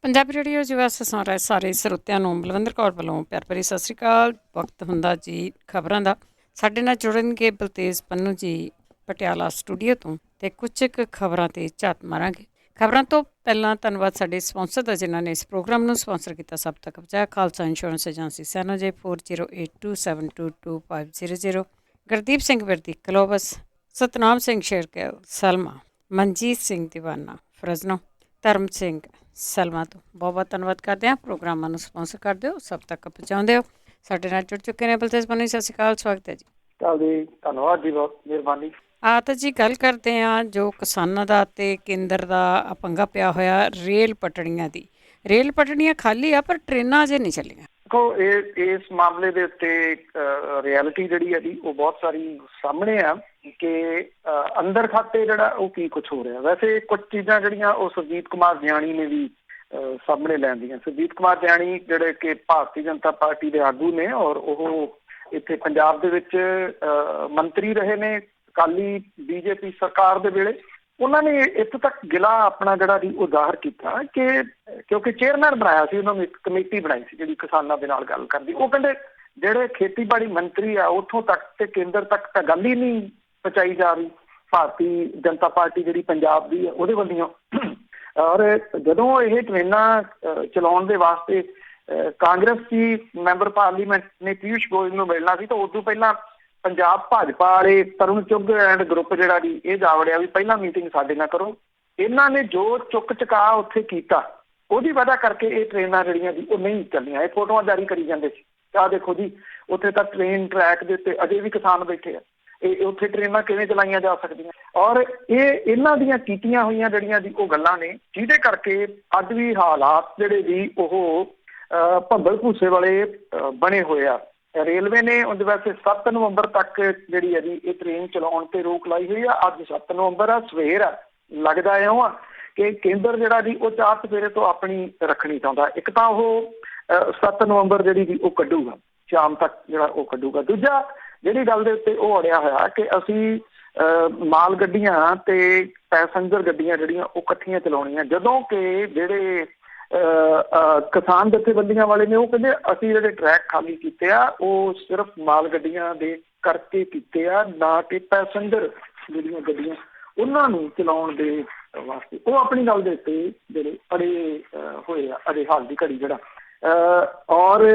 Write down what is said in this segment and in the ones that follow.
Punjabi radio ਜੀ ਵਾਸਤੇ ਸੁਣ ਰਹੇ ਸਾਰੇ ਸਰੋਤਿਆਂ ਨੂੰ ਬਲਵਿੰਦਰ ਕੌਰ ਵੱਲੋਂ ਪਿਆਰ ਭਰੀ ਸਤਿ ਸ਼੍ਰੀ ਅਕਾਲ। ਵਕਤ ਹੁੰਦਾ ਜੀ ਖਬਰਾਂ ਦਾ। ਸਾਡੇ ਨਾਲ ਜੁੜਨਗੇ ਬਲਤੇਜ ਪੰਨੂ ਜੀ ਪਟਿਆਲਾ ਸਟੂਡੀਓ ਤੋਂ ਅਤੇ ਕੁਝ ਕੁ ਖਬਰਾਂ 'ਤੇ ਝਾਤ ਮਾਰਾਂਗੇ। ਖਬਰਾਂ ਤੋਂ ਪਹਿਲਾਂ ਧੰਨਵਾਦ ਸਾਡੇ ਸਪਾਂਸਰ ਦਾ ਜਿਨ੍ਹਾਂ ਨੇ ਇਸ ਪ੍ਰੋਗਰਾਮ ਨੂੰ ਸਪਾਂਸਰ ਕੀਤਾ। ਸਭ ਤੱਕ ਪਹੁੰਚਾਇਆ ਖਾਲਸਾ ਇੰਸ਼ੋਰੈਂਸ ਏਜੰਸੀ ਸੈਨੋਜੇ 4082722500, ਗੁਰਦੀਪ ਸਿੰਘ ਵਿਰਦੀ ਕਲੋਬਸ, ਸਤਨਾਮ ਸਿੰਘ ਸ਼ੇਰਕੈਲ ਸਲਮਾ, ਮਨਜੀਤ ਸਿੰਘ ਦੀਵਾਨਾ ਫਰਜ਼ਨੋ, ਧਰਮ ਸਿੰਘ ਸਲਮਾ ਤੋਂ ਬਹੁਤ ਬਹੁਤ ਧੰਨਵਾਦ ਕਰਦੇ ਹਾਂ। ਪ੍ਰੋਗਰਾਮਾਂ ਨੂੰ ਸਪਾਂਸਰ ਕਰਦੇ ਹੋ, ਸਭ ਤੱਕ ਪਹੁੰਚਾਉਂਦੇ ਹੋ। ਸਾਡੇ ਨਾਲ ਜੁੜ ਚੁੱਕੇ ਨੇ ਬਲਤੇਜ ਪੰਨੂ। ਸਤਿ ਸ਼੍ਰੀ ਅਕਾਲ, ਸਵਾਗਤ ਹੈ ਜੀ। ਧੰਨਵਾਦ ਜੀ, ਬਹੁਤ ਮਿਹਰਬਾਨੀ। ਤਾਂ ਜੀ ਗੱਲ ਕਰਦੇ ਹਾਂ ਜੋ ਕਿਸਾਨਾਂ ਦਾ ਅਤੇ ਕੇਂਦਰ ਦਾ ਪੰਗਾ ਪਿਆ ਹੋਇਆ ਰੇਲ ਪਟੜੀਆਂ ਦੀ। ਰੇਲ ਪਟੜੀਆਂ ਖਾਲੀ ਆ ਪਰ ਟ੍ਰੇਨਾਂ ਅਜੇ ਨਹੀਂ ਚੱਲੀਆਂ। ਦੇਖੋ, ਇਸ ਮਾਮਲੇ ਦੇ ਉੱਤੇ ਰਿਐਲਿਟੀ ਜਿਹੜੀ ਹੈ ਜੀ ਉਹ ਬਹੁਤ ਸਾਰੀ ਸਾਹਮਣੇ ਆ ਕਿ ਅੰਦਰ ਖਾਤੇ ਜਿਹੜਾ ਉਹ ਕੀ ਕੁਛ ਹੋ ਰਿਹਾ। ਵੈਸੇ ਕੁਝ ਚੀਜ਼ਾਂ ਜਿਹੜੀਆਂ ਉਹ ਸੁਰਜੀਤ ਕੁਮਾਰ ਜਿਆਣੀ ਨੇ ਵੀ ਸਾਹਮਣੇ ਲੈਂਦੀਆਂ। ਸੁਰਜੀਤ ਕੁਮਾਰ ਜਿਆਣੀ ਜਿਹੜੇ ਕਿ ਭਾਰਤੀ ਜਨਤਾ ਪਾਰਟੀ ਦੇ ਆਗੂ ਨੇ ਔਰ ਉਹ ਇੱਥੇ ਪੰਜਾਬ ਦੇ ਵਿੱਚ ਮੰਤਰੀ ਰਹੇ ਨੇ ਅਕਾਲੀ ਬੀਜੇਪੀ ਸਰਕਾਰ ਦੇ ਵੇਲੇ। ਉਹਨਾਂ ਨੇ ਇੱਥੋਂ ਤੱਕ ਗਿਲਾ ਆਪਣਾ ਜਿਹੜਾ ਜੀ ਉਹ ਜ਼ਾਹਰ ਕੀਤਾ ਕਿ ਕਿਉਂਕਿ ਚੇਅਰਮੈਨ ਬਣਾਇਆ ਸੀ ਉਹਨਾਂ ਨੂੰ, ਇੱਕ ਕਮੇਟੀ ਬਣਾਈ ਸੀ ਜਿਹੜੀ ਕਿਸਾਨਾਂ ਦੇ ਨਾਲ ਗੱਲ ਕਰਦੀ। ਉਹ ਕਹਿੰਦੇ ਜਿਹੜੇ ਖੇਤੀਬਾੜੀ ਮੰਤਰੀ ਆ ਉੱਥੋਂ ਤੱਕ ਤੇ ਕੇਂਦਰ ਤੱਕ ਤਾਂ ਗੱਲ ਹੀ ਨਹੀਂ ਪਹੁੰਚਾਈ ਜਾ ਰਹੀ ਭਾਰਤੀ ਜਨਤਾ ਪਾਰਟੀ ਜਿਹੜੀ ਪੰਜਾਬ ਦੀ ਹੈ ਉਹਦੇ ਵੱਲੋਂ। ਔਰ ਜਦੋਂ ਇਹ ਟ੍ਰੇਨਾਂ ਚਲਾਉਣ ਦੇ ਵਾਸਤੇ ਕਾਂਗਰਸੀ ਮੈਂਬਰ ਪਾਰਲੀਮੈਂਟ ਨੇ ਪੀਯੂਸ਼ ਗੋਇਲ ਨੂੰ ਮਿਲਣਾ ਸੀ ਤਾਂ ਉਦੋਂ ਪਹਿਲਾਂ ਪੰਜਾਬ ਭਾਜਪਾ ਵਾਲੇ ਤਰੁਣ ਚੁੱਘ ਐਂਡ ਗਰੁੱਪ ਜਿਹੜਾ ਜੀ ਇਹ ਜਾ ਵੜਿਆ ਵੀ ਪਹਿਲਾਂ ਮੀਟਿੰਗ ਸਾਡੇ ਨਾਲ ਕਰੋ। ਇਹਨਾਂ ਨੇ ਜੋ ਚੁੱਕ ਚੁਕਾ ਉੱਥੇ ਕੀਤਾ ਉਹਦੀ ਵਜ੍ਹਾ ਕਰਕੇ ਇਹ ਟ੍ਰੇਨਾਂ ਜਿਹੜੀਆਂ ਜੀ ਉਹ ਨਹੀਂ ਚੱਲੀਆਂ। ਇਹ ਫੋਟੋਆਂ ਜਾਰੀ ਕਰੀ ਜਾਂਦੇ ਸੀ। ਆਹ ਦੇਖੋ ਜੀ, ਉੱਥੇ ਤਾਂ ਟ੍ਰੇਨ ਟਰੈਕ ਦੇ ਉੱਤੇ ਅਜੇ ਵੀ ਕਿਸਾਨ ਬੈਠੇ ਆ। ਇਹ ਉੱਥੇ ਟ੍ਰੇਨਾਂ ਕਿਵੇਂ ਚਲਾਈਆਂ ਜਾ ਸਕਦੀਆਂ? ਔਰ ਇਹਨਾਂ ਦੀਆਂ ਕੀਤੀਆਂ ਹੋਈਆਂ ਜਿਹੜੀਆਂ ਜੀ ਉਹ ਗੱਲਾਂ ਨੇ ਜਿਹਦੇ ਕਰਕੇ ਅੱਜ ਵੀ ਹਾਲਾਤ ਜਿਹੜੇ ਜੀ ਉਹ ਭੰਬਲ ਭੂਸੇ ਵਾਲੇ ਬਣੇ ਹੋਏ ਆ। ਰੇਲਵੇ ਨੇ ਉਹਦੇ ਵਾਸਤੇ 7 ਨਵੰਬਰ ਤੱਕ ਜਿਹੜੀ ਹੈ ਜੀ ਇਹ ਟ੍ਰੇਨ ਚਲਾਉਣ ਤੇ ਰੋਕ ਲਾਈ ਹੋਈ ਆ। ਅੱਜ 7 ਨਵੰਬਰ ਆ, ਸਵੇਰ ਆ। ਲੱਗਦਾ ਇਉਂ ਆ ਕਿ ਕੇਂਦਰ ਜਿਹੜਾ ਜੀ ਉਹ ਚਾਰ ਚੁਫੇਰੇ ਤੋਂ ਆਪਣੀ ਰੱਖਣੀ ਚਾਹੁੰਦਾ। ਇੱਕ ਤਾਂ ਉਹ 7 ਨਵੰਬਰ ਜਿਹੜੀ ਜੀ ਉਹ ਕੱਢੂਗਾ, ਸ਼ਾਮ ਤੱਕ ਜਿਹੜਾ ਉਹ ਕੱਢੂਗਾ। ਦੂਜਾ ਜਿਹੜੀ ਗੱਲ ਦੇ ਉੱਤੇ ਉਹ ਅੜਿਆ ਹੋਇਆ ਕਿ ਅਸੀਂ ਮਾਲ ਗੱਡੀਆਂ ਤੇ ਪੈਸੰਜਰ ਗੱਡੀਆਂ ਜਿਹੜੀਆਂ ਉਹ ਇਕੱਠੀਆਂ ਚਲਾਉਣੀਆਂ, ਜਦੋਂ ਕਿ ਜਿਹੜੇ ਕਿਸਾਨ ਜਥੇਬੰਦੀਆਂ ਵਾਲੇ ਨੇ ਉਹ ਕਹਿੰਦੇ ਅਸੀਂ ਜਿਹੜੇ ਟਰੈਕ ਖਾਲੀ ਕੀਤੇ ਆ ਉਹ ਸਿਰਫ ਮਾਲ ਗੱਡੀਆਂ ਦੇ ਕਰਕੇ ਕੀਤੇ ਆ, ਨਾ ਕਿ ਪੈਸੰਜਰ ਜਿਹੜੀਆਂ ਗੱਡੀਆਂ ਉਹਨਾਂ ਨੂੰ ਚਲਾਉਣ ਦੇ ਵਾਸਤੇ। ਉਹ ਆਪਣੀ ਗੱਲ ਦੇ ਉੱਤੇ ਜਿਹੜੇ ਅੜੇ ਹੋਏ ਆ ਅਜੇ ਹਾਲ ਦੀ ਘੜੀ ਜਿਹੜਾ। ਔਰ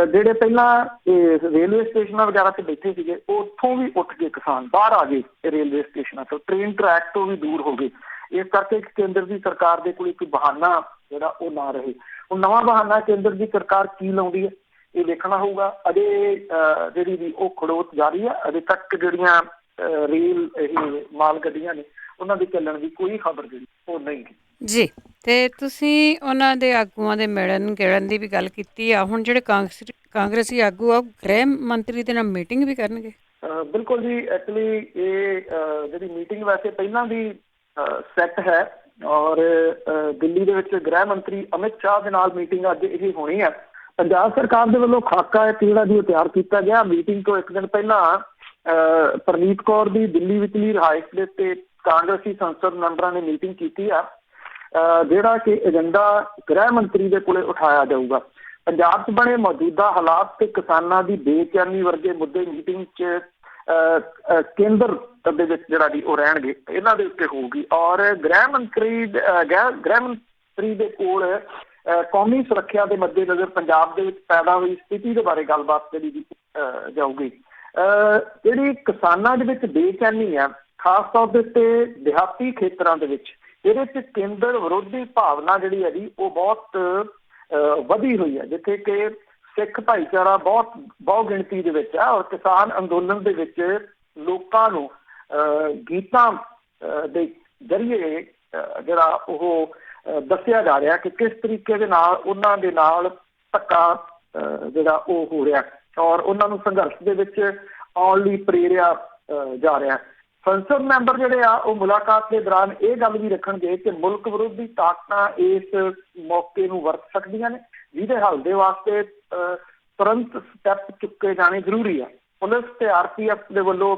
ਜਿਹੜੇ ਪਹਿਲਾਂ ਰੇਲਵੇ ਸਟੇਸ਼ਨਾਂ ਵਗੈਰਾ ਤੇ ਬੈਠੇ ਸੀਗੇ ਉੱਥੋਂ ਵੀ ਉੱਠ ਕੇ ਕਿਸਾਨ ਬਾਹਰ ਆ ਗਏ ਰੇਲਵੇ ਸਟੇਸ਼ਨਾਂ ਤੋਂ, ਟ੍ਰੇਨ ਟਰੈਕ ਤੋਂ ਵੀ ਦੂਰ ਹੋ ਗਏ। ਇਸ ਕਰਕੇ ਕੇਂਦਰ ਦੀ ਸਰਕਾਰ ਦੇ ਕੋਲ ਇੱਕ ਬਹਾਨਾ ਜਿਹੜਾ ਉਹ ਨਾ ਰਹੇ। ਹੁਣ ਨਵਾਂ ਬਹਾਨਾ ਕੇਂਦਰ ਦੀ ਸਰਕਾਰ ਕੀ ਲਾਉਂਦੀ ਹੈ ਇਹ ਦੇਖਣਾ ਹੋਊਗਾ। ਅਜੇ ਜਿਹੜੀ ਵੀ ਉਹ ਖੜੋਤ ਜਾਰੀ ਹੈ। ਅਜੇ ਤੱਕ ਜਿਹੜੀਆਂ ਰੇਲ ਇਹ ਮਾਲ ਗੱਡੀਆਂ ਨੇ ਉਹਨਾਂ ਦੇ ਚੱਲਣ ਦੀ ਕੋਈ ਖਬਰ ਜਿਹੜੀ ਉਹ ਨਹੀਂ ਜੀ। ਅਤੇ ਤੁਸੀਂ ਉਹਨਾਂ ਦੇ ਆਗੂਆਂ ਦੇ ਮਿਲਣ ਗਿਲਣ ਦੀ ਵੀ ਗੱਲ ਕੀਤੀ ਆ। ਹੁਣ ਜਿਹੜੇ ਕਾਂਗਰਸੀ ਆਗੂ ਆ ਉਹ ਗ੍ਰਹਿ ਮੰਤਰੀ ਦੇ ਨਾਲ ਮੀਟਿੰਗ ਵੀ ਕਰਨਗੇ। ਬਿਲਕੁਲ ਜੀ, ਐਕਚੁਅਲੀ ਇਹ ਜਿਹੜੀ ਮੀਟਿੰਗ ਵੈਸੇ ਪਹਿਲਾਂ ਦੀ ਸੈੱਟ ਹੈ ਔਰ ਦਿੱਲੀ ਦੇ ਵਿੱਚ ਗ੍ਰਹਿ ਮੰਤਰੀ ਅਮਿਤ ਸ਼ਾਹ ਦੇ ਨਾਲ ਮੀਟਿੰਗ ਅੱਜ ਇਹ ਹੋਣੀ ਹੈ। ਪੰਜਾਬ ਸਰਕਾਰ ਦੇ ਵੱਲੋਂ ਖਾਕਾ ਇੱਕ ਜਿਹੜਾ ਜੀ ਉਹ ਤਿਆਰ ਕੀਤਾ ਗਿਆ। ਮੀਟਿੰਗ ਤੋਂ ਇੱਕ ਦਿਨ ਪਹਿਲਾਂ ਪਰਨੀਤ ਕੌਰ ਦੀ ਦਿੱਲੀ ਵਿਚਲੀ ਰਿਹਾਇਸ਼ ਦੇ ਉੱਤੇ ਕਾਂਗਰਸੀ ਸੰਸਦ ਮੈਂਬਰਾਂ ਨੇ ਮੀਟਿੰਗ ਕੀਤੀ ਆ, ਜਿਹੜਾ ਕਿ ਏਜੰਡਾ ਗ੍ਰਹਿ ਮੰਤਰੀ ਦੇ ਕੋਲੇ ਉਠਾਇਆ ਜਾਊਗਾ। ਪੰਜਾਬ 'ਚ ਬਣੇ ਮੌਜੂਦਾ ਹਾਲਾਤ ਤੇ ਕਿਸਾਨਾਂ ਦੀ ਬੇਚੈਨੀ ਵਰਗੇ ਮੁੱਦੇ ਮੀਟਿੰਗ 'ਚ ਕੇਂਦਰ ਦੇ ਵਿੱਚ ਜਿਹੜਾ ਜੀ ਉਹ ਰਹਿਣਗੇ, ਇਹਨਾਂ ਦੇ ਉੱਤੇ ਹੋਊਗੀ। ਔਰ ਗ੍ਰਹਿ ਮੰਤਰੀ ਦੇ ਕੋਲ ਕੌਮੀ ਸੁਰੱਖਿਆ ਦੇ ਮੱਦੇਨਜ਼ਰ ਪੰਜਾਬ ਦੇ ਵਿੱਚ ਪੈਦਾ ਹੋਈ ਸਥਿਤੀ ਦੇ ਬਾਰੇ ਗੱਲਬਾਤ ਜਿਹੜੀ ਜਾਊਗੀ। ਜਿਹੜੀ ਕਿਸਾਨਾਂ ਦੇ ਵਿੱਚ ਬੇਚੈਨੀ ਆ ਖਾਸ ਤੌਰ ਦੇ ਉੱਤੇ ਦਿਹਾਤੀ ਖੇਤਰਾਂ ਦੇ ਵਿੱਚ, ਇਹਦੇ 'ਚ ਕੇਂਦਰ ਵਿਰੋਧੀ ਭਾਵਨਾ ਜਿਹੜੀ ਹੈ ਜੀ ਉਹ ਬਹੁਤ ਵਧੀ ਹੋਈ ਹੈ, ਜਿੱਥੇ ਕਿ ਸਿੱਖ ਭਾਈਚਾਰਾ ਬਹੁਤ ਗਿਣਤੀ ਦੇ ਵਿੱਚ ਆ। ਔਰ ਕਿਸਾਨ ਅੰਦੋਲਨ ਦੇ ਵਿੱਚ ਲੋਕਾਂ ਨੂੰ ਗੀਤਾਂ ਦੇ ਜ਼ਰੀਏ ਜਿਹੜਾ ਉਹ ਦੱਸਿਆ ਜਾ ਰਿਹਾ ਕਿ ਕਿਸ ਤਰੀਕੇ ਦੇ ਨਾਲ ਉਹਨਾਂ ਦੇ ਨਾਲ ਧੱਕਾ ਜਿਹੜਾ ਉਹ ਹੋ ਰਿਹਾ ਔਰ ਉਹਨਾਂ ਨੂੰ ਸੰਘਰਸ਼ ਦੇ ਵਿੱਚ ਆਉਣ ਲਈ ਪ੍ਰੇਰਿਆ ਜਾ ਰਿਹਾ। ਸੰਸਦ ਮੈਂਬਰ ਜਿਹੜੇ ਆ ਉਹ ਮੁਲਾਕਾਤ ਦੇ ਦੌਰਾਨ ਇਹ ਗੱਲ ਵੀ ਰੱਖਣਗੇ ਕਿ ਮੁਲਕ ਵਿਰੋਧੀ ਤਾਕਤਾਂ ਇਸ ਮੌਕੇ ਨੂੰ ਵਰਤ ਸਕਦੀਆਂ ਨੇ, ਜਿਹਦੇ ਹੱਲ ਦੇ ਵਾਸਤੇ ਤੁਰੰਤ ਸਟੈਪ ਚੁੱਕੇ ਜਾਣੇ ਜ਼ਰੂਰੀ ਆ। ਪੁਲਿਸ ਤੇ RPF ਦੇ ਵੱਲੋਂ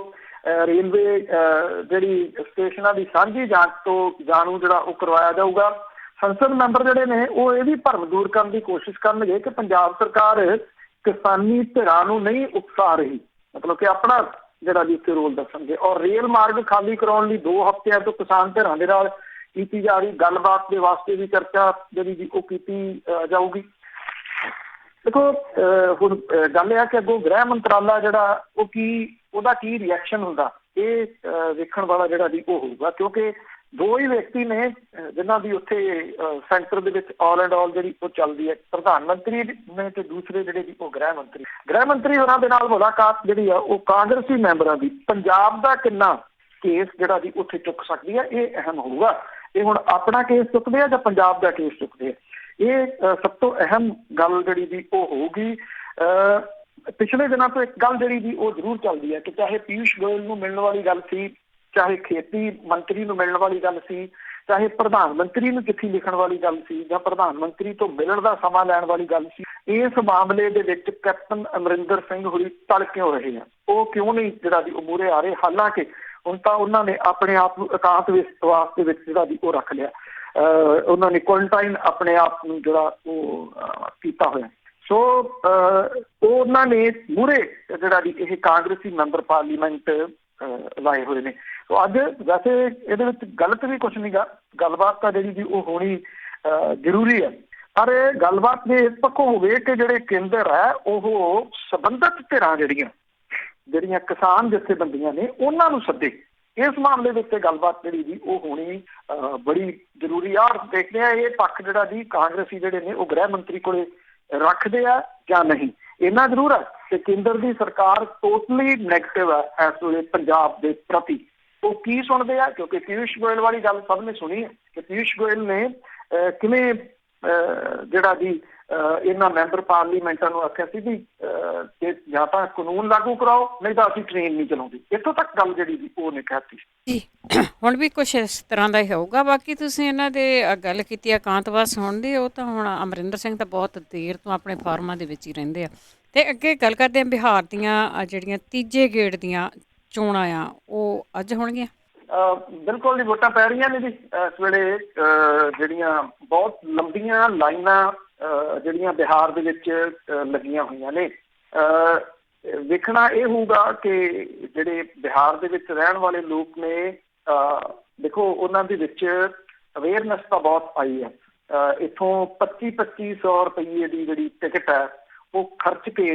ਰੇਲਵੇ ਜਿਹੜੀ ਸਟੇਸ਼ਨਾਂ ਦੀ ਸਾਂਝੀ ਜਾਂਚ ਤੋਂ ਜਾਣੂ ਜਿਹੜਾ ਉਹ ਕਰਵਾਇਆ ਜਾਊਗਾ। ਸੰਸਦ ਮੈਂਬਰ ਜਿਹੜੇ ਨੇ ਉਹ ਇਹ ਵੀ ਭਰਮ ਦੂਰ ਕਰਨ ਦੀ ਕੋਸ਼ਿਸ਼ ਕਰਨਗੇ ਕਿ ਪੰਜਾਬ ਸਰਕਾਰ ਕਿਸਾਨੀ ਧਿਰਾਂ ਨੂੰ ਨਹੀਂ ਉਕਸਾ ਰਹੀ, ਮਤਲਬ ਕਿ ਆਪਣਾ ਜਿਹੜਾ ਵੀ ਉੱਥੇ ਰੋਲ ਦੱਸਣਗੇ। ਔਰ ਰੇਲ ਮਾਰਗ ਖਾਲੀ ਕਰਾਉਣ ਲਈ 2 ਹਫ਼ਤਿਆਂ ਤੋਂ ਕਿਸਾਨ ਧਿਰਾਂ ਦੇ ਨਾਲ ਕੀਤੀ ਜਾ ਰਹੀ ਗੱਲਬਾਤ ਦੇ ਵਾਸਤੇ ਵੀ ਚਰਚਾ ਜਿਹੜੀ ਜੀ ਉਹ ਕੀਤੀ ਜਾਊਗੀ। ਦੇਖੋ ਹੁਣ ਗੱਲ ਇਹ ਆ ਕਿ ਅੱਗੋਂ ਗ੍ਰਹਿ ਮੰਤਰਾਲਾ ਜਿਹੜਾ ਉਹ ਉਹਦਾ ਕੀ ਰਿਐਕਸ਼ਨ ਹੁੰਦਾ, ਇਹ ਵੇਖਣ ਵਾਲਾ ਜਿਹੜਾ ਜੀ ਉਹ ਹੋਊਗਾ, ਕਿਉਂਕਿ 2 ਹੀ ਵਿਅਕਤੀ ਨੇ ਜਿਨ੍ਹਾਂ ਦੀ ਉੱਥੇ ਸੈਂਟਰ ਦੇ ਵਿੱਚ ਆਲ ਐਂਡ ਆਲ ਜਿਹੜੀ ਉਹ ਚੱਲਦੀ ਹੈ, ਪ੍ਰਧਾਨ ਮੰਤਰੀ ਨੇ ਤੇ ਦੂਸਰੇ ਜਿਹੜੇ ਜੀ ਉਹ ਗ੍ਰਹਿ ਮੰਤਰੀ ਹੋਰਾਂ ਦੇ ਨਾਲ ਮੁਲਾਕਾਤ ਜਿਹੜੀ ਆ ਉਹ ਕਾਂਗਰਸੀ ਮੈਂਬਰਾਂ ਦੀ ਪੰਜਾਬ ਦਾ ਕਿੰਨਾ ਕੇਸ ਜਿਹੜਾ ਜੀ ਉੱਥੇ ਚੁੱਕ ਸਕਦੀ ਹੈ, ਇਹ ਅਹਿਮ ਹੋਊਗਾ। ਇਹ ਹੁਣ ਆਪਣਾ ਕੇਸ ਚੁੱਕਦੇ ਆ ਜਾਂ ਪੰਜਾਬ ਦਾ ਕੇਸ ਚੁੱਕਦੇ ਆ, ਇਹ ਸਭ ਤੋਂ ਅਹਿਮ ਗੱਲ ਜਿਹੜੀ ਜੀ ਉਹ ਹੋਊਗੀ। ਪਿਛਲੇ ਦਿਨਾਂ ਤੋਂ ਇੱਕ ਗੱਲ ਜਿਹੜੀ ਜੀ ਉਹ ਜ਼ਰੂਰ ਚੱਲਦੀ ਹੈ ਕਿ ਚਾਹੇ ਪੀਯੂਸ਼ ਗੋਇਲ ਨੂੰ ਮਿਲਣ ਵਾਲੀ ਗੱਲ ਸੀ, ਚਾਹੇ ਖੇਤੀ ਮੰਤਰੀ ਨੂੰ ਮਿਲਣ ਵਾਲੀ ਗੱਲ ਸੀ, ਚਾਹੇ ਪ੍ਰਧਾਨ ਮੰਤਰੀ ਨੂੰ ਚਿੱਠੀ ਲਿਖਣ ਵਾਲੀ ਗੱਲ ਸੀ, ਜਾਂ ਪ੍ਰਧਾਨ ਮੰਤਰੀ ਤੋਂ ਮਿਲਣ ਦਾ ਸਮਾਂ ਲੈਣ ਵਾਲੀ ਗੱਲ ਸੀ, ਇਸ ਮਾਮਲੇ ਦੇ ਵਿੱਚ ਕੈਪਟਨ ਅਮਰਿੰਦਰ ਸਿੰਘ ਹੋਰੀ ਟਲ ਕਿਉਂ ਰਹੇ ਆ, ਉਹ ਕਿਉਂ ਨਹੀਂ ਜਿਹੜਾ ਜੀ ਉਹ ਮੂਹਰੇ ਆ ਰਹੇ। ਹਾਲਾਂਕਿ ਹੁਣ ਤਾਂ ਉਹਨਾਂ ਨੇ ਆਪਣੇ ਆਪ ਨੂੰ ਇਕਾਂਤ ਵਿਸ਼ਵਾਸ ਦੇ ਵਿੱਚ ਜਿਹੜਾ ਜੀ ਉਹ ਰੱਖ ਲਿਆ, ਉਹਨਾਂ ਨੇ ਕੁਆਰੰਟਾਈਨ ਆਪਣੇ ਆਪ ਨੂੰ ਜਿਹੜਾ ਉਹ ਕੀਤਾ ਹੋਇਆ। ਸੋ ਉਹਨਾਂ ਨੇ ਮੂਹਰੇ ਜਿਹੜਾ ਜੀ ਇਹ ਕਾਂਗਰਸੀ ਮੈਂਬਰ ਪਾਰਲੀਮੈਂਟ ਲਾਏ ਹੋਏ ਨੇ। ਸੋ ਅੱਜ ਵੈਸੇ ਇਹਦੇ ਵਿੱਚ ਗਲਤ ਵੀ ਕੁਛ ਨਹੀਂ ਗਾ, ਗੱਲਬਾਤ ਤਾਂ ਜਿਹੜੀ ਜੀ ਉਹ ਹੋਣੀ ਜ਼ਰੂਰੀ ਹੈ, ਪਰ ਗੱਲਬਾਤ ਦੇ ਇਸ ਪੱਖੋਂ ਹੋਵੇ ਕਿ ਜਿਹੜੇ ਕੇਂਦਰ ਹੈ ਉਹ ਸੰਬੰਧਿਤ ਧਿਰਾਂ ਜਿਹੜੀਆਂ ਕਿਸਾਨ ਜਥੇਬੰਦੀਆਂ ਨੇ ਉਹਨਾਂ ਨੂੰ ਸੱਦੇ। ਇਸ ਮਾਮਲੇ ਦੇ ਉੱਤੇ ਗੱਲਬਾਤ ਜਿਹੜੀ ਜੀ ਉਹ ਹੋਣੀ ਬੜੀ ਜ਼ਰੂਰੀ ਆ। ਔਰ ਦੇਖਦੇ ਆ ਇਹ ਪੱਖ ਜਿਹੜਾ ਜੀ ਕਾਂਗਰਸੀ ਜਿਹੜੇ ਨੇ ਉਹ ਗ੍ਰਹਿ ਮੰਤਰੀ ਕੋਲੇ ਰੱਖਦੇ ਆ ਜਾਂ ਨਹੀਂ। ਇੰਨਾ ਜ਼ਰੂਰ ਹੈ ਕਿ ਕੇਂਦਰ ਦੀ ਸਰਕਾਰ ਟੋਟਲੀ ਨੈਗੇਟਿਵ ਹੈ ਇਸ ਵੇਲੇ ਪੰਜਾਬ ਦੇ ਪ੍ਰਤੀ। ਉਹ ਕੀ ਸੁਣਦੇ ਆ, ਕਿਉਂਕਿ ਪੀਯੂਸ਼ ਗੋਇਲ ਵਾਲੀ ਗੱਲ ਸਭ ਨੇ ਸੁਣੀ ਹੈ ਕਿ ਪੀਯੂਸ਼ ਗੋਇਲ ਨੇ ਕਿਵੇਂ ਜਿਹੜਾ ਜੀ ਇਹਨਾਂ ਮੈਂਬਰ ਪਾਰਲੀਮੈਂਟਾਂ ਨੂੰ ਆਖਿਆ ਸੀ ਵੀ ਕਿ ਜਾਂ ਤਾਂ ਕਾਨੂੰਨ ਲਾਗੂ ਕਰਾਓ ਨਹੀਂ ਤਾਂ ਅਸੀਂ ਟ੍ਰੇਨ ਨਹੀਂ ਚਲਾਉਂਦੇ। ਇੱਥੋਂ ਤੱਕ ਗੱਲ ਜਿਹੜੀ ਜੀ ਉਹਨੇ ਕਹਿਤੀ ਜੀ। ਹੁਣ ਵੀ ਕੁਛ ਇਸ ਤਰ੍ਹਾਂ ਦਾ ਹੀ ਹੋਊਗਾ। ਬਾਕੀ ਤੁਸੀਂ ਇਹਨਾਂ ਦੇ ਗੱਲ ਕੀਤੀ ਇਕਾਂਤਵਾਸ ਹੋਣ ਦੀ, ਉਹ ਤਾਂ ਹੁਣ ਅਮਰਿੰਦਰ ਸਿੰਘ ਤਾਂ ਬਹੁਤ ਦੇਰ ਤੋਂ ਆਪਣੇ ਫਾਰਮਾਂ ਦੇ ਵਿੱਚ ਹੀ ਰਹਿੰਦੇ ਆ। ਅਤੇ ਅੱਗੇ ਗੱਲ ਕਰਦੇ ਹਾਂ ਬਿਹਾਰ ਦੀਆਂ ਜਿਹੜੀਆਂ ਤੀਜੇ ਗੇੜ ਦੀਆਂ ਚੋਣਾਂ ਆ ਉਹ ਅੱਜ ਹੋਣਗੀਆਂ। ਬਿਲਕੁਲ ਜੀ, ਵੋਟਾਂ ਪੈ ਰਹੀਆਂ ਨੇ ਜੀ ਇਸ ਵੇਲੇ। ਜਿਹੜੀਆਂ ਬਹੁਤ ਲੰਬੀਆਂ ਲਾਈਨਾਂ ਜਿਹੜੀਆਂ ਬਿਹਾਰ ਦੇ ਵਿੱਚ ਲੱਗੀਆਂ ਹੋਈਆਂ ਨੇ। ਵੇਖਣਾ ਇਹ ਹੋਊਗਾ ਕਿ ਜਿਹੜੇ ਬਿਹਾਰ ਦੇ ਵਿੱਚ ਰਹਿਣ ਵਾਲੇ ਲੋਕ ਨੇ, ਦੇਖੋ ਉਹਨਾਂ ਦੇ ਵਿੱਚ ਅਵੇਅਰਨੈਸ ਤਾਂ ਬਹੁਤ ਆਈ ਹੈ। ਇੱਥੋਂ 2500 ਰੁਪਈਏ ਦੀ ਜਿਹੜੀ ਟਿਕਟ ਹੈ ਉਹ ਖਰਚ ਕੇ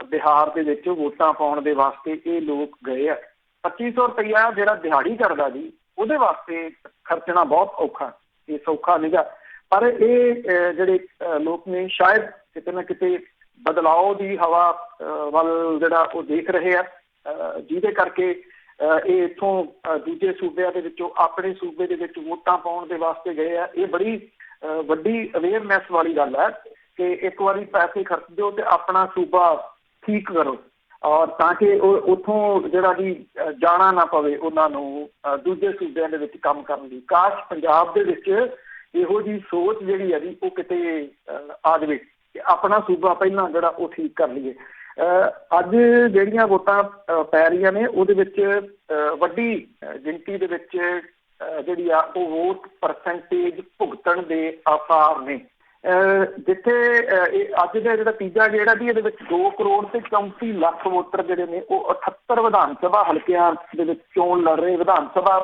ਬਿਹਾਰ ਦੇ ਵਿੱਚ ਵੋਟਾਂ ਪਾਉਣ ਦੇ ਵਾਸਤੇ ਇਹ ਲੋਕ ਗਏ ਆ। 2500 ਰੁਪਈਆ ਜਿਹੜਾ ਦਿਹਾੜੀ ਕਰਦਾ ਜੀ ਉਹਦੇ ਵਾਸਤੇ ਖਰਚਣਾ ਬਹੁਤ ਔਖਾ, ਇਹ ਸੌਖਾ ਨਹੀਂ ਗਾ। ਪਰ ਇਹ ਜਿਹੜੇ ਲੋਕ ਨੇ ਸ਼ਾਇਦ ਕਿਤੇ ਨਾ ਕਿਤੇ ਬਦਲਾਓ ਦੀ ਹਵਾ ਵੱਲ ਜਿਹੜਾ ਉਹ ਦੇਖ ਰਹੇ ਆ, ਜਿਹਦੇ ਕਰਕੇ ਇਹ ਇੱਥੋਂ ਦੂਜੇ ਸੂਬਿਆਂ ਦੇ ਵਿੱਚੋਂ ਆਪਣੇ ਸੂਬੇ ਦੇ ਵਿੱਚ ਵੋਟਾਂ ਪਾਉਣ ਦੇ ਵਾਸਤੇ ਗਏ ਆ। ਇਹ ਬੜੀ ਵੱਡੀ ਅਵੇਅਰਨੈਸ ਵਾਲੀ ਗੱਲ ਹੈ ਕਿ ਇੱਕ ਵਾਰੀ ਪੈਸੇ ਖਰਚ ਦਿਓ ਤੇ ਆਪਣਾ ਸੂਬਾ ਠੀਕ ਕਰੋ, ਔਰ ਤਾਂ ਕਿ ਉਹ ਉੱਥੋਂ ਜਿਹੜਾ ਜੀ ਜਾਣਾ ਨਾ ਪਵੇ ਉਹਨਾਂ ਨੂੰ ਦੂਜੇ ਸੂਬਿਆਂ ਦੇ ਵਿੱਚ ਕੰਮ ਕਰਨ ਲਈ। ਕਾਸ਼ ਪੰਜਾਬ ਦੇ ਵਿੱਚ ਇਹੋ ਜਿਹੀ ਸੋਚ ਜਿਹੜੀ ਹੈ ਜੀ ਉਹ ਕਿਤੇ ਆ ਜਾਵੇ ਕਿ ਆਪਣਾ ਸੂਬਾ ਪਹਿਲਾਂ ਜਿਹੜਾ ਉਹ ਠੀਕ ਕਰ ਲਈਏ। ਅੱਜ ਜਿਹੜੀਆਂ ਵੋਟਾਂ ਪੈ ਰਹੀਆਂ ਨੇ ਉਹਦੇ ਵਿੱਚ ਵੱਡੀ ਗਿਣਤੀ ਦੇ ਵਿੱਚ ਜਿਹੜੀ ਆ ਉਹ ਵੋਟ ਪਰਸੈਂਟੇਜ ਭੁਗਤਣ ਦੇ ਆਸਾਰ ਨੇ। ਜਿੱਥੇ ਅੱਜ ਦਾ ਜਿਹੜਾ ਤੀਜਾ ਗੇੜ ਆ ਜੀ ਇਹਦੇ ਵਿੱਚ 2 ਕਰੋੜ ਤੇ 34 ਲੱਖ ਵੋਟਰ ਜਿਹੜੇ ਨੇ ਉਹ 78 ਵਿਧਾਨ ਸਭਾ ਹਲਕਿਆਂ ਦੇ ਵਿੱਚ ਚੋਣ ਲੜ ਰਹੇ। ਵਿਧਾਨ ਸਭਾ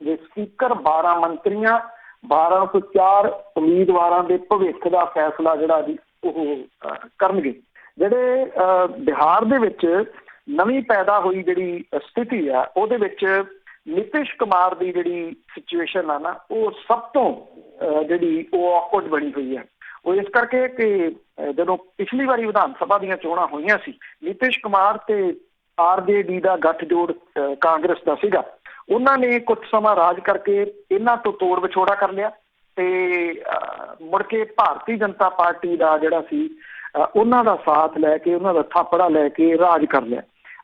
ਦੇ ਸਪੀਕਰ, 12 ਮੰਤਰੀਆਂ, 1204 ਉਮੀਦਵਾਰਾਂ ਦੇ ਭਵਿੱਖ ਦਾ ਫੈਸਲਾ ਜਿਹੜਾ ਜੀ ਉਹ ਕਰਨਗੇ। ਜਿਹੜੇ ਬਿਹਾਰ ਦੇ ਵਿੱਚ ਨਵੀਂ ਪੈਦਾ ਹੋਈ ਜਿਹੜੀ ਸਥਿਤੀ ਆ ਉਹਦੇ ਵਿੱਚ ਨਿਤਿਸ਼ ਕੁਮਾਰ ਦੀ ਜਿਹੜੀ ਸਿਚੁਏਸ਼ਨ ਆ ਨਾ ਉਹ ਸਭ ਤੋਂ ਜਿਹੜੀ ਉਹ ਔਕਵਰਡ ਬਣੀ ਹੋਈ ਹੈ। ਉਹ ਇਸ ਕਰਕੇ ਕਿ ਜਦੋਂ ਪਿਛਲੀ ਵਾਰੀ ਵਿਧਾਨ ਸਭਾ ਦੀਆਂ ਚੋਣਾਂ ਹੋਈਆਂ ਸੀ, ਨਿਤਿਸ਼ ਕੁਮਾਰ ਤੇ RJD ਦਾ ਗੱਠਜੋੜ ਕਾਂਗਰਸ ਦਾ ਸੀਗਾ। ਉਹਨਾਂ ਨੇ ਕੁਝ ਸਮਾਂ ਰਾਜ ਕਰਕੇ ਇਹਨਾਂ ਤੋਂ ਤੋੜ ਵਿਛੋੜਾ ਕਰ ਲਿਆ ਤੇ ਮੁੜ ਕੇ ਭਾਰਤੀ ਜਨਤਾ ਪਾਰਟੀ ਦਾ ਜਿਹੜਾ ਸੀ ਉਹਨਾਂ ਦਾ ਸਾਥ ਲੈ ਕੇ, ਉਹਨਾਂ ਦਾ ਥਾਪੜਾ ਲੈ ਕੇ ਰਾਜ ਕਰ ਲਿਆ।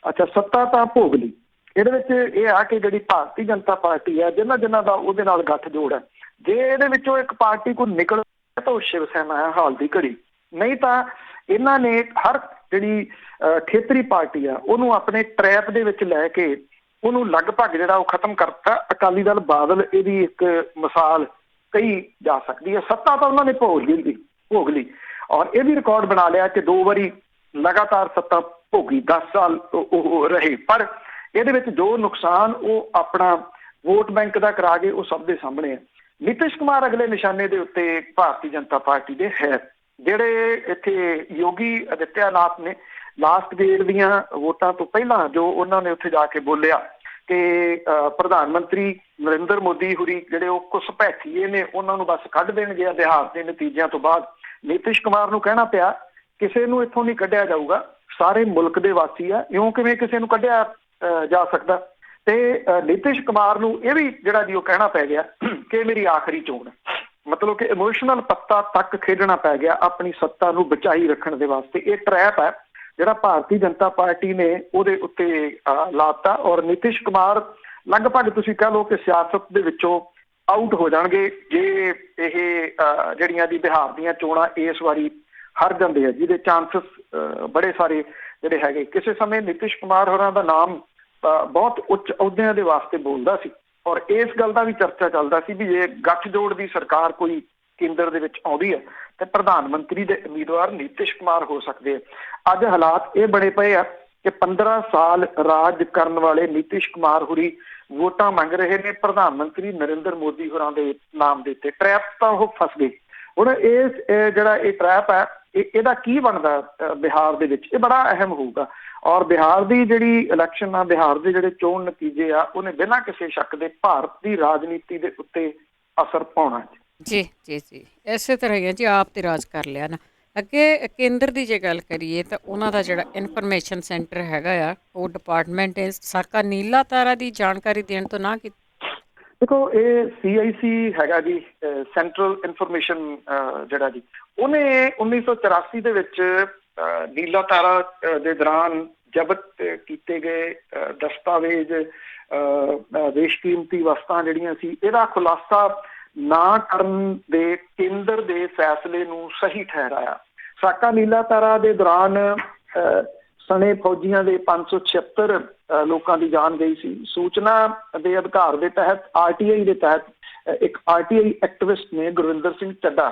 ਅੱਛਾ, ਸੱਤਾ ਤਾਂ ਭੋਗ ਲਈ। ਇਹਦੇ ਵਿੱਚ ਇਹ ਆ ਕਿ ਜਿਹੜੀ ਭਾਰਤੀ ਜਨਤਾ ਪਾਰਟੀ ਹੈ, ਜਿਨ੍ਹਾਂ ਦਾ ਉਹਦੇ ਨਾਲ ਗੱਠਜੋੜ ਹੈ, ਜੇ ਇਹਦੇ ਵਿੱਚੋਂ ਇੱਕ ਪਾਰਟੀ ਕੋਈ ਨਿਕਲ ਤਾਂ ਉਹ ਸ਼ਿਵ ਸੈਨਾ ਹੈ ਹਾਲ ਦੀ ਘੜੀ। ਨਹੀਂ ਤਾਂ ਇਹਨਾਂ ਨੇ ਹਰ ਜਿਹੜੀ ਖੇਤਰੀ ਪਾਰਟੀ ਆ ਉਹਨੂੰ ਆਪਣੇ ਟਰੈਪ ਦੇ ਵਿੱਚ ਲੈ ਕੇ ਉਹਨੂੰ ਲਗਭਗ ਜਿਹੜਾ ਉਹ ਖਤਮ ਕਰਤਾ। ਅਕਾਲੀ ਦਲ ਬਾਦਲ ਇਹਦੀ ਇੱਕ ਮਿਸਾਲ ਕਹੀ ਜਾ ਸਕਦੀ ਹੈ। ਸੱਤਾ ਤਾਂ ਉਹਨਾਂ ਨੇ ਭੋਗ ਲਈ ਔਰ ਇਹ ਵੀ ਰਿਕਾਰਡ ਬਣਾ ਲਿਆ ਕਿ 2 ਵਾਰੀ ਲਗਾਤਾਰ ਸੱਤਾ ਭੋਗੀ, 10 ਸਾਲ ਉਹ ਰਹੇ। ਪਰ ਇਹਦੇ ਵਿੱਚ ਜੋ ਨੁਕਸਾਨ ਉਹ ਆਪਣਾ ਵੋਟ ਬੈਂਕ ਦਾ ਕਰਾ ਗਏ ਉਹ ਸਭ ਦੇ ਸਾਹਮਣੇ ਹੈ। ਨਿਤਿਸ਼ ਕੁਮਾਰ ਅਗਲੇ ਨਿਸ਼ਾਨੇ ਦੇ ਉੱਤੇ ਭਾਰਤੀ ਜਨਤਾ ਪਾਰਟੀ ਦੇ ਹੈ। ਜਿਹੜੇ ਇੱਥੇ ਯੋਗੀ ਆਦਿੱਤਿਆਨਾਥ ਨੇ ਲਾਸਟ ਗੇੜ ਦੀਆਂ ਵੋਟਾਂ ਤੋਂ ਪਹਿਲਾਂ ਜੋ ਉਹਨਾਂ ਨੇ ਉੱਥੇ ਜਾ ਕੇ ਬੋਲਿਆ ਕਿ ਪ੍ਰਧਾਨ ਮੰਤਰੀ ਨਰਿੰਦਰ ਮੋਦੀ ਹੁਰੀ ਜਿਹੜੇ ਉਹ ਘੁਸਪੈਠੀਏ ਨੇ, ਉਹਨਾਂ ਨੂੰ ਬਸ ਕੱਢ ਦੇਣਗੇ ਬਿਹਾਰ ਦੇ ਨਤੀਜਿਆਂ ਤੋਂ ਬਾਅਦ। ਨਿਤਿਸ਼ ਕੁਮਾਰ ਨੂੰ ਕਹਿਣਾ ਪਿਆ ਕਿਸੇ ਨੂੰ ਇੱਥੋਂ ਨਹੀਂ ਕੱਢਿਆ ਜਾਊਗਾ, ਸਾਰੇ ਮੁਲਕ ਦੇ ਵਾਸੀ ਆ, ਇਉਂ ਕਿਵੇਂ ਕਿਸੇ ਨੂੰ ਕੱਢਿਆ ਜਾ ਸਕਦਾ। ਤੇ ਨਿਤਿਸ਼ ਕੁਮਾਰ ਨੂੰ ਇਹ ਵੀ ਜਿਹੜਾ ਜੀ ਉਹ ਕਹਿਣਾ ਪੈ ਗਿਆ ਕਿ ਮੇਰੀ ਆਖਰੀ ਚੋਣ ਹੈ। ਮਤਲਬ ਕਿ ਇਮੋਸ਼ਨਲ ਪੱਤਾ ਤੱਕ ਖੇਡਣਾ ਪੈ ਗਿਆ ਆਪਣੀ ਸੱਤਾ ਨੂੰ ਬਚਾਈ ਰੱਖਣ ਦੇ ਵਾਸਤੇ। ਇਹ ਟਰੈਪ ਹੈ ਜਿਹੜਾ ਭਾਰਤੀ ਜਨਤਾ ਪਾਰਟੀ ਨੇ ਉਹਦੇ ਉੱਤੇ ਲਾਤਾ ਔਰ ਨਿਤਿਸ਼ ਕੁਮਾਰ ਲਗਭਗ ਤੁਸੀਂ ਕਹਿ ਲਓ ਕਿ ਸਿਆਸਤ ਦੇ ਵਿੱਚੋਂ ਆਊਟ ਹੋ ਜਾਣਗੇ ਜੇ ਇਹ ਜਿਹੜੀਆਂ ਦੀ ਬਿਹਾਰ ਦੀਆਂ ਚੋਣਾਂ ਇਸ ਵਾਰੀ ਹਾਰ ਜਾਂਦੇ ਆ, ਜਿਹਦੇ ਚਾਂਸਸ ਬੜੇ ਸਾਰੇ ਜਿਹੜੇ ਹੈਗੇ। ਕਿਸੇ ਸਮੇਂ ਨਿਤਿਸ਼ ਕੁਮਾਰ ਹੋਰਾਂ ਦਾ ਨਾਮ ਬਹੁਤ ਉੱਚ ਅਹੁਦਿਆਂ ਦੇ ਵਾਸਤੇ ਬੋਲਦਾ ਸੀ ਔਰ ਇਸ ਗੱਲ ਦਾ ਵੀ ਚਰਚਾ ਚੱਲਦਾ ਸੀ ਵੀ ਜੇ ਗੱਠਜੋੜ ਦੀ ਸਰਕਾਰ ਕੋਈ ਕੇਂਦਰ ਦੇ ਵਿੱਚ ਆਉਂਦੀ ਹੈ ਤੇ ਪ੍ਰਧਾਨ ਮੰਤਰੀ ਦੇ ਉਮੀਦਵਾਰ ਨਿਤਿਸ਼ ਕੁਮਾਰ ਹੋ ਸਕਦੇ ਆ। ਅੱਜ ਹਾਲਾਤ ਇਹ ਬਣੇ ਪਏ ਆ ਕਿ 15 ਸਾਲ ਰਾਜ ਕਰਨ ਵਾਲੇ ਨਿਤਿਸ਼ ਕੁਮਾਰ ਹੁਰੀ ਵੋਟਾਂ ਮੰਗ ਰਹੇ ਨੇ ਪ੍ਰਧਾਨ ਮੰਤਰੀ ਨਰਿੰਦਰ ਮੋਦੀ ਹੋਰਾਂ ਦੇ ਨਾਮ ਦੇ ਉੱਤੇ। ਟਰੈਪ ਤਾਂ ਉਹ ਫਸ ਗਏ। ਹੁਣ ਜਿਹੜਾ ਇਹ ਟਰੈਪ ਹੈ ਇਹਦਾ ਕੀ ਬਣਦਾ ਬਿਹਾਰ ਦੇ ਵਿੱਚ, ਇਹ ਬੜਾ ਅਹਿਮ ਹੋਊਗਾ। ਔਰ ਬਿਹਾਰ ਦੀ ਜਿਹੜੀ ਇਲੈਕਸ਼ਨ ਆ, ਬਿਹਾਰ ਦੇ ਜਿਹੜੇ ਚੋਣ ਨਤੀਜੇ ਆ, ਉਹਨੇ ਬਿਨਾਂ ਕਿਸੇ ਸ਼ੱਕ ਦੇ ਭਾਰਤ ਦੀ ਰਾਜਨੀਤੀ ਦੇ ਉੱਤੇ ਅਸਰ ਪਾਉਣਾ। ਜੀ ਜੀ ਜੀ, ਇਸੇ ਤਰ੍ਹਾਂ ਹੀ ਹੈ ਜੀ। ਆਪ ਤੇ ਰਾਜ ਕਰ ਲਿਆ ਨਾ। ਅੱਗੇ ਕੇਂਦਰ ਦੀ ਜੇ ਗੱਲ ਕਰੀਏ ਤਾਂ ਉਹਨਾਂ ਦਾ ਜਿਹੜਾ ਇਨਫੋਰਮੇਸ਼ਨ ਸੈਂਟਰ ਹੈਗਾ ਆ, ਉਹ ਡਿਪਾਰਟਮੈਂਟ ਸਾਕਾ ਨੀਲਾ ਤਾਰਾ ਦੀ ਜਾਣਕਾਰੀ ਦੇਣ ਤੋਂ ਨਾ ਕੀਤੀ। ਦੇਖੋ ਇਹ CIC ਹੈਗਾ ਜੀ, ਸੈਂਟਰਲ ਇਨਫੋਰਮੇਸ਼ਨ ਜਿਹੜਾ ਜੀ, ਉਹਨੇ 1984 ਦੇ ਵਿੱਚ ਨੀਲਾ ਤਾਰਾ ਦੇ ਦੌਰਾਨ ਜ਼ਬਤ ਕੀਤੇ ਗਏ ਦਸਤਾਵੇਜ਼, ਬੇਸ਼ਕੀਮਤੀ ਵਸਤਾਂ ਜਿਹੜੀਆਂ ਸੀ, ਇਹਦਾ ਖੁਲਾਸਾ ਨਾ ਕਰਨ ਦੇ ਕੇਂਦਰ ਦੇ ਫੈਸਲੇ ਨੂੰ ਸਹੀ ਠਹਿਰਾਇਆ। ਸਾਕਾ ਨੀਲਾ ਤਾਰਾ ਦੇ ਦੌਰਾਨ ਸਣੇ ਫੌਜੀਆਂ ਦੇ 576 ਲੋਕਾਂ ਦੀ ਜਾਨ ਗਈ ਸੀ। ਸੂਚਨਾ ਦੇ ਅਧਿਕਾਰ ਦੇ ਤਹਿਤ RTI ਦੇ ਤਹਿਤ ਇੱਕ RTI ਐਕਟਿਵਿਸਟ ਨੇ ਗੁਰਵਿੰਦਰ ਸਿੰਘ ਚੱਡਾ,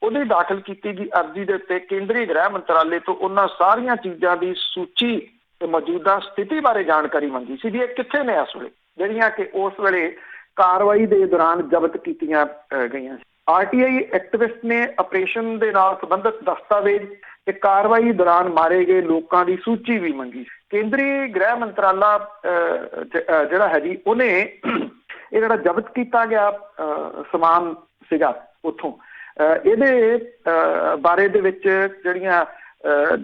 ਉਹਦੀ ਦਾਖਲ ਕੀਤੀ ਗਈ ਅਰਜ਼ੀ ਦੇ ਉੱਤੇ ਕੇਂਦਰੀ ਗ੍ਰਹਿ ਮੰਤਰਾਲੇ ਤੋਂ ਉਹਨਾਂ ਸਾਰੀਆਂ ਚੀਜ਼ਾਂ ਦੀ ਸੂਚੀ ਤੇ ਮੌਜੂਦਾ ਸਥਿਤੀ ਬਾਰੇ ਜਾਣਕਾਰੀ ਮੰਗੀ ਸੀ ਵੀ ਇਹ ਕਿੱਥੇ ਨੇ ਇਸ ਵੇਲੇ, ਜਿਹੜੀਆਂ ਕਿ ਉਸ ਵੇਲੇ ਕਾਰਵਾਈ ਦੇ ਦੌਰਾਨ ਜ਼ਬਤ ਕੀਤੀਆਂ ਗਈਆਂ ਸੀ। RTI ਐਕਟਿਵਿਸਟ ਨੇ ਆਪਰੇਸ਼ਨ ਦੇ ਨਾਲ ਸੰਬੰਧਿਤ ਦਸਤਾਵੇਜ਼ ਤੇ ਕਾਰਵਾਈ ਦੌਰਾਨ ਮਾਰੇ ਗਏ ਲੋਕਾਂ ਦੀ ਸੂਚੀ ਵੀ ਮੰਗੀ। ਕੇਂਦਰੀ ਗ੍ਰਹਿ ਮੰਤਰਾਲਾ ਜਿਹੜਾ ਹੈ ਜੀ, ਉਹਨੇ ਇਹ ਜਿਹੜਾ ਜ਼ਬਤ ਕੀਤਾ ਗਿਆ ਸਮਾਨ ਸੀਗਾ ਉੱਥੋਂ, ਇਹਦੇ ਬਾਰੇ ਦੇ ਵਿੱਚ ਜਿਹੜੀਆਂ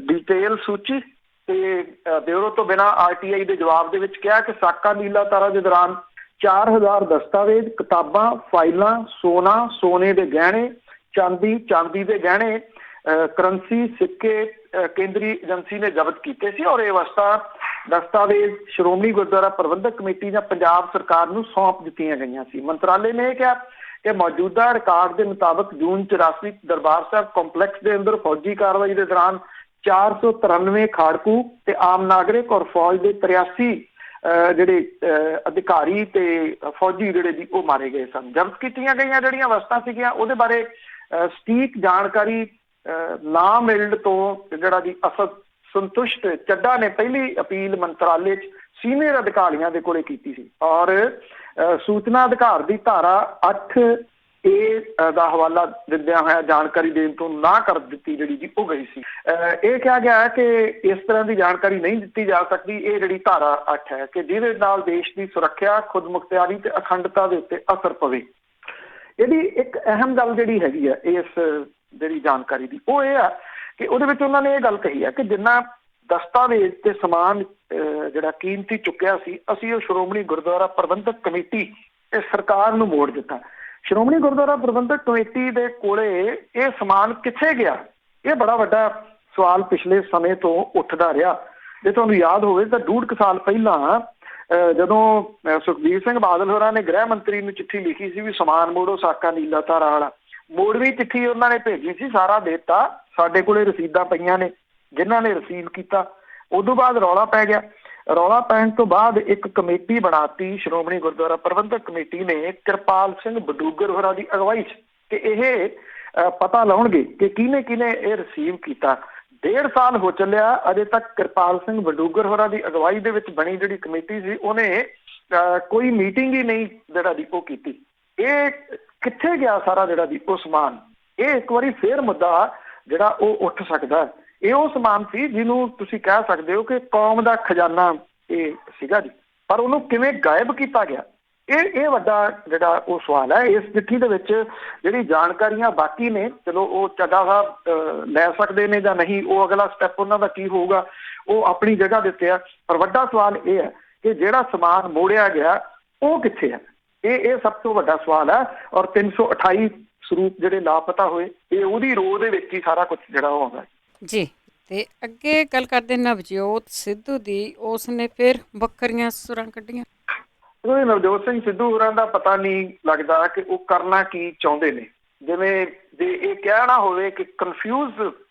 ਡਿਟੇਲ ਸੂਚੀ ਤੇ ਬਿਊਰੋ ਤੋਂ ਬਿਨਾਂ RTI ਦੇ ਜਵਾਬ ਦੇ ਵਿੱਚ ਕਿਹਾ ਕਿ ਸਾਕਾ ਨੀਲਾ ਤਾਰਾ ਦੇ ਦੌਰਾਨ 4000 ਦਸਤਾਵੇਜ਼, ਕਿਤਾਬਾਂ, ਫਾਈਲਾਂ, ਸੋਨਾ, ਸੋਨੇ ਦੇ ਗਹਿਣੇ, ਚਾਂਦੀ ਦੇ ਗਹਿਣੇ, ਕਰੰਸੀ, ਸਿੱਕੇ ਕੇਂਦਰੀ ਏਜੰਸੀ ਨੇ ਜ਼ਬਤ ਕੀਤੇ ਸੀ ਔਰ ਇਹ ਦਸਤਾਵੇਜ਼ ਸ਼੍ਰੋਮਣੀ ਗੁਰਦੁਆਰਾ ਪ੍ਰਬੰਧਕ ਕਮੇਟੀ ਜਾਂ ਪੰਜਾਬ ਸਰਕਾਰ ਨੂੰ ਸੌਂਪ ਦਿੱਤੀਆਂ ਗਈਆਂ ਸੀ। ਮੰਤਰਾਲੇ ਨੇ ਇਹ ਕਿਹਾ ਕਿ ਮੌਜੂਦਾ ਰਿਕਾਰਡ ਦੇ ਮੁਤਾਬਕ ਜੂਨ 84 ਦਰਬਾਰ ਸਾਹਿਬ ਕੰਪਲੈਕਸ ਦੇ ਅੰਦਰ ਫੌਜੀ ਕਾਰਵਾਈ ਦੇ ਦੌਰਾਨ 493 ਖਾੜਕੂ ਤੇ ਆਮ ਨਾਗਰਿਕ ਔਰ ਫੌਜ ਦੇ 83 ਜਿਹੜੇ ਅਧਿਕਾਰੀ ਤੇ ਫੌਜੀ ਜਿਹੜੇ ਜੀ ਉਹ ਮਾਰੇ ਗਏ ਸਨ। ਜ਼ਬਤ ਕੀਤੀਆਂ ਗਈਆਂ ਜਿਹੜੀਆਂ ਵਸਤਾਂ ਸੀਗੀਆਂ ਉਹਦੇ ਬਾਰੇ ਸਟੀਕ ਜਾਣਕਾਰੀ ਨਾ ਮਿਲਣ ਤੋਂ ਜਿਹੜਾ ਜੀ ਸੰਤੁਸ਼ਟ ਚੱਡਾ ਨੇ ਪਹਿਲੀ ਅਪੀਲ ਮੰਤਰਾਲੇ 'ਚ ਸੀਨੀਅਰ ਅਧਿਕਾਰੀਆਂ ਦੇ ਕੋਲੇ ਕੀਤੀ ਸੀ ਔਰ ਸੂਚਨਾ ਅਧਿਕਾਰ ਦੀ ਧਾਰਾ 8A ਦਾ ਹਵਾਲਾ ਦਿੰਦਿਆਂ ਹੋਇਆ ਜਾਣਕਾਰੀ ਦੇਣ ਤੋਂ ਨਾ ਕਰ ਦਿੱਤੀ ਜਿਹੜੀ ਜੀ ਉਹ ਗਈ ਸੀ। ਇਹ ਕਿਹਾ ਗਿਆ ਕਿ ਇਸ ਤਰ੍ਹਾਂ ਦੀ ਜਾਣਕਾਰੀ ਨਹੀਂ ਦਿੱਤੀ ਜਾ ਸਕਦੀ। ਇਹ ਜਿਹੜੀ ਧਾਰਾ 8 ਹੈ ਕਿ ਜਿਹਦੇ ਨਾਲ ਦੇਸ਼ ਦੀ ਸੁਰੱਖਿਆ, ਖੁਦਮੁਖਤਿਆਰੀ ਤੇ ਅਖੰਡਤਾ ਦੇ ਉੱਤੇ ਅਸਰ ਪਵੇ। ਇਹਦੀ ਇੱਕ ਅਹਿਮ ਗੱਲ ਜਿਹੜੀ ਹੈਗੀ ਆ ਇਸ ਜਿਹੜੀ ਜਾਣਕਾਰੀ ਦੀ, ਉਹ ਇਹ ਆ ਕਿ ਉਹਦੇ ਵਿੱਚ ਉਹਨਾਂ ਨੇ ਇਹ ਗੱਲ ਕਹੀ ਹੈ ਕਿ ਜਿੰਨਾ ਦਸਤਾਵੇਜ਼ ਤੇ ਸਮਾਨ ਜਿਹੜਾ ਕੀਮਤੀ ਚੁੱਕਿਆ ਸੀ, ਅਸੀਂ ਉਹ ਸ਼੍ਰੋਮਣੀ ਗੁਰਦੁਆਰਾ ਪ੍ਰਬੰਧਕ ਕਮੇਟੀ ਤੇ ਸਰਕਾਰ ਨੂੰ ਮੋੜ ਦਿੱਤਾ। ਸ਼੍ਰੋਮਣੀ ਗੁਰਦੁਆਰਾ ਪ੍ਰਬੰਧਕ ਕਮੇਟੀ ਦੇ ਕੋਲੇ ਇਹ ਸਮਾਨ ਕਿੱਥੇ ਗਿਆ, ਇਹ ਬੜਾ ਵੱਡਾ ਸਵਾਲ ਪਿਛਲੇ ਸਮੇਂ ਤੋਂ ਉੱਠਦਾ ਰਿਹਾ। ਜੇ ਤੁਹਾਨੂੰ ਯਾਦ ਹੋਵੇ ਤਾਂ 1.5 ਸਾਲ ਪਹਿਲਾਂ ਜਦੋਂ ਸੁਖਬੀਰ ਸਿੰਘ ਬਾਦਲ ਹੋਰਾਂ ਨੇ ਗ੍ਰਹਿ ਮੰਤਰੀ ਨੂੰ ਚਿੱਠੀ ਲਿਖੀ ਸੀ ਵੀ ਸਮਾਨ ਮੋੜੋ ਸਾਕਾ ਨੀਲਾ ਤਾਰਾ ਵਾਲਾ, ਮੋੜਵੀਂ ਚਿੱਠੀ ਉਹਨਾਂ ਨੇ ਭੇਜੀ ਸੀ, ਸਾਰਾ ਦੇਤਾ, ਸਾਡੇ ਕੋਲੇ ਰਸੀਦਾਂ ਪਈਆਂ ਨੇ ਜਿਨ੍ਹਾਂ ਨੇ ਰਸੀਵ ਕੀਤਾ। ਉਦੋਂ ਬਾਅਦ ਰੌਲਾ ਪੈ ਗਿਆ। ਰੌਲਾ ਪੈਣ ਤੋਂ ਬਾਅਦ ਇੱਕ ਕਮੇਟੀ ਬਣਾਤੀ ਸ਼੍ਰੋਮਣੀ ਗੁਰਦੁਆਰਾ ਪ੍ਰਬੰਧਕ ਕਮੇਟੀ ਨੇ ਕਿਰਪਾਲ ਸਿੰਘ ਬਡੂਗਰ ਹੋਰਾਂ ਦੀ ਅਗਵਾਈ 'ਚ ਕਿ ਇਹ ਪਤਾ ਲਾਉਣਗੇ ਕਿ ਕਿਹਨੇ ਕਿਹਨੇ ਇਹ ਰਿਸੀਵ ਕੀਤਾ। 1.5 ਸਾਲ ਹੋ ਚੱਲਿਆ, ਅਜੇ ਤੱਕ ਕਿਰਪਾਲ ਸਿੰਘ ਬਡੂਗਰ ਹੋਰਾਂ ਦੀ ਅਗਵਾਈ ਦੇ ਵਿੱਚ ਬਣੀ ਜਿਹੜੀ ਕਮੇਟੀ ਸੀ ਉਹਨੇ ਕੋਈ ਮੀਟਿੰਗ ਹੀ ਨਹੀਂ ਜਿਹੜਾ ਦੀ ਉਹ ਕੀਤੀ। ਇਹ ਕਿੱਥੇ ਗਿਆ ਸਾਰਾ ਜਿਹੜਾ ਦੀ ਉਹ ਸਮਾਨ? ਇਹ ਇੱਕ ਵਾਰੀ ਫੇਰ ਮੁੱਦਾ ਜਿਹੜਾ ਉਹ ਉੱਠ ਸਕਦਾ। ਇਹ ਉਹ ਸਮਾਨ ਸੀ ਜਿਹਨੂੰ ਤੁਸੀਂ ਕਹਿ ਸਕਦੇ ਹੋ ਕਿ ਕੌਮ ਦਾ ਖਜ਼ਾਨਾ ਇਹ ਸੀਗਾ ਜੀ, ਪਰ ਉਹਨੂੰ ਕਿਵੇਂ ਗਾਇਬ ਕੀਤਾ ਗਿਆ, ਇਹ ਵੱਡਾ ਜਿਹੜਾ ਉਹ ਸਵਾਲ ਹੈ। ਇਸ ਚਿੱਠੀ ਦੇ ਵਿੱਚ ਜਿਹੜੀ ਜਾਣਕਾਰੀਆਂ ਬਾਕੀ ਨੇ, ਚਲੋ ਉਹ ਚੱਡਾ ਸਾਹਿਬ ਲੈ ਸਕਦੇ ਨੇ ਜਾਂ ਨਹੀਂ, ਉਹ ਅਗਲਾ ਸਟੈਪ ਉਹਨਾਂ ਦਾ ਕੀ ਹੋਊਗਾ ਉਹ ਆਪਣੀ ਜਗ੍ਹਾ ਦੇ ਉੱਤੇ ਆ, ਪਰ ਵੱਡਾ ਸਵਾਲ ਇਹ ਹੈ ਕਿ ਜਿਹੜਾ ਸਮਾਨ ਮੋੜਿਆ ਗਿਆ ਉਹ ਕਿੱਥੇ ਹੈ? ਇਹ ਸਭ ਤੋਂ ਵੱਡਾ ਸਵਾਲ ਹੈ। ਔਰ 328 ਸਰੂਪ ਜਿਹੜੇ ਲਾਪਤਾ ਹੋਏ, ਇਹ ਉਹਦੀ ਰੋਹ ਦੇ ਵਿੱਚ ਹੀ ਸਾਰਾ ਕੁਝ ਜਿਹੜਾ ਉਹ ਆਉਂਦਾ ਜੀ। ਤੇ ਅੱਗੇ ਗੱਲ ਕਰਦੇ ਨਵਜੋਤ ਸਿੱਧੂ ਦੀ, ਉਸ ਨੇ ਫਿਰ ਵੱਖਰੀਆਂ ਸੁਰਾਂ ਕੱਢੀਆਂ। ਨਵਜੋਤ ਸਿੰਘ ਸਿੱਧੂ ਹੋਰਾਂ ਦਾ ਪਤਾ ਨਹੀਂ ਲੱਗਦਾ ਕਿ ਉਹ ਕਰਨਾ ਕੀ ਚਾਹੁੰਦੇ ਨੇ। ਜਿਵੇਂ ਜੇ ਇਹ ਕਹਿਣਾ ਹੋਵੇ ਕਿ ਕਨਫਿਊਜ਼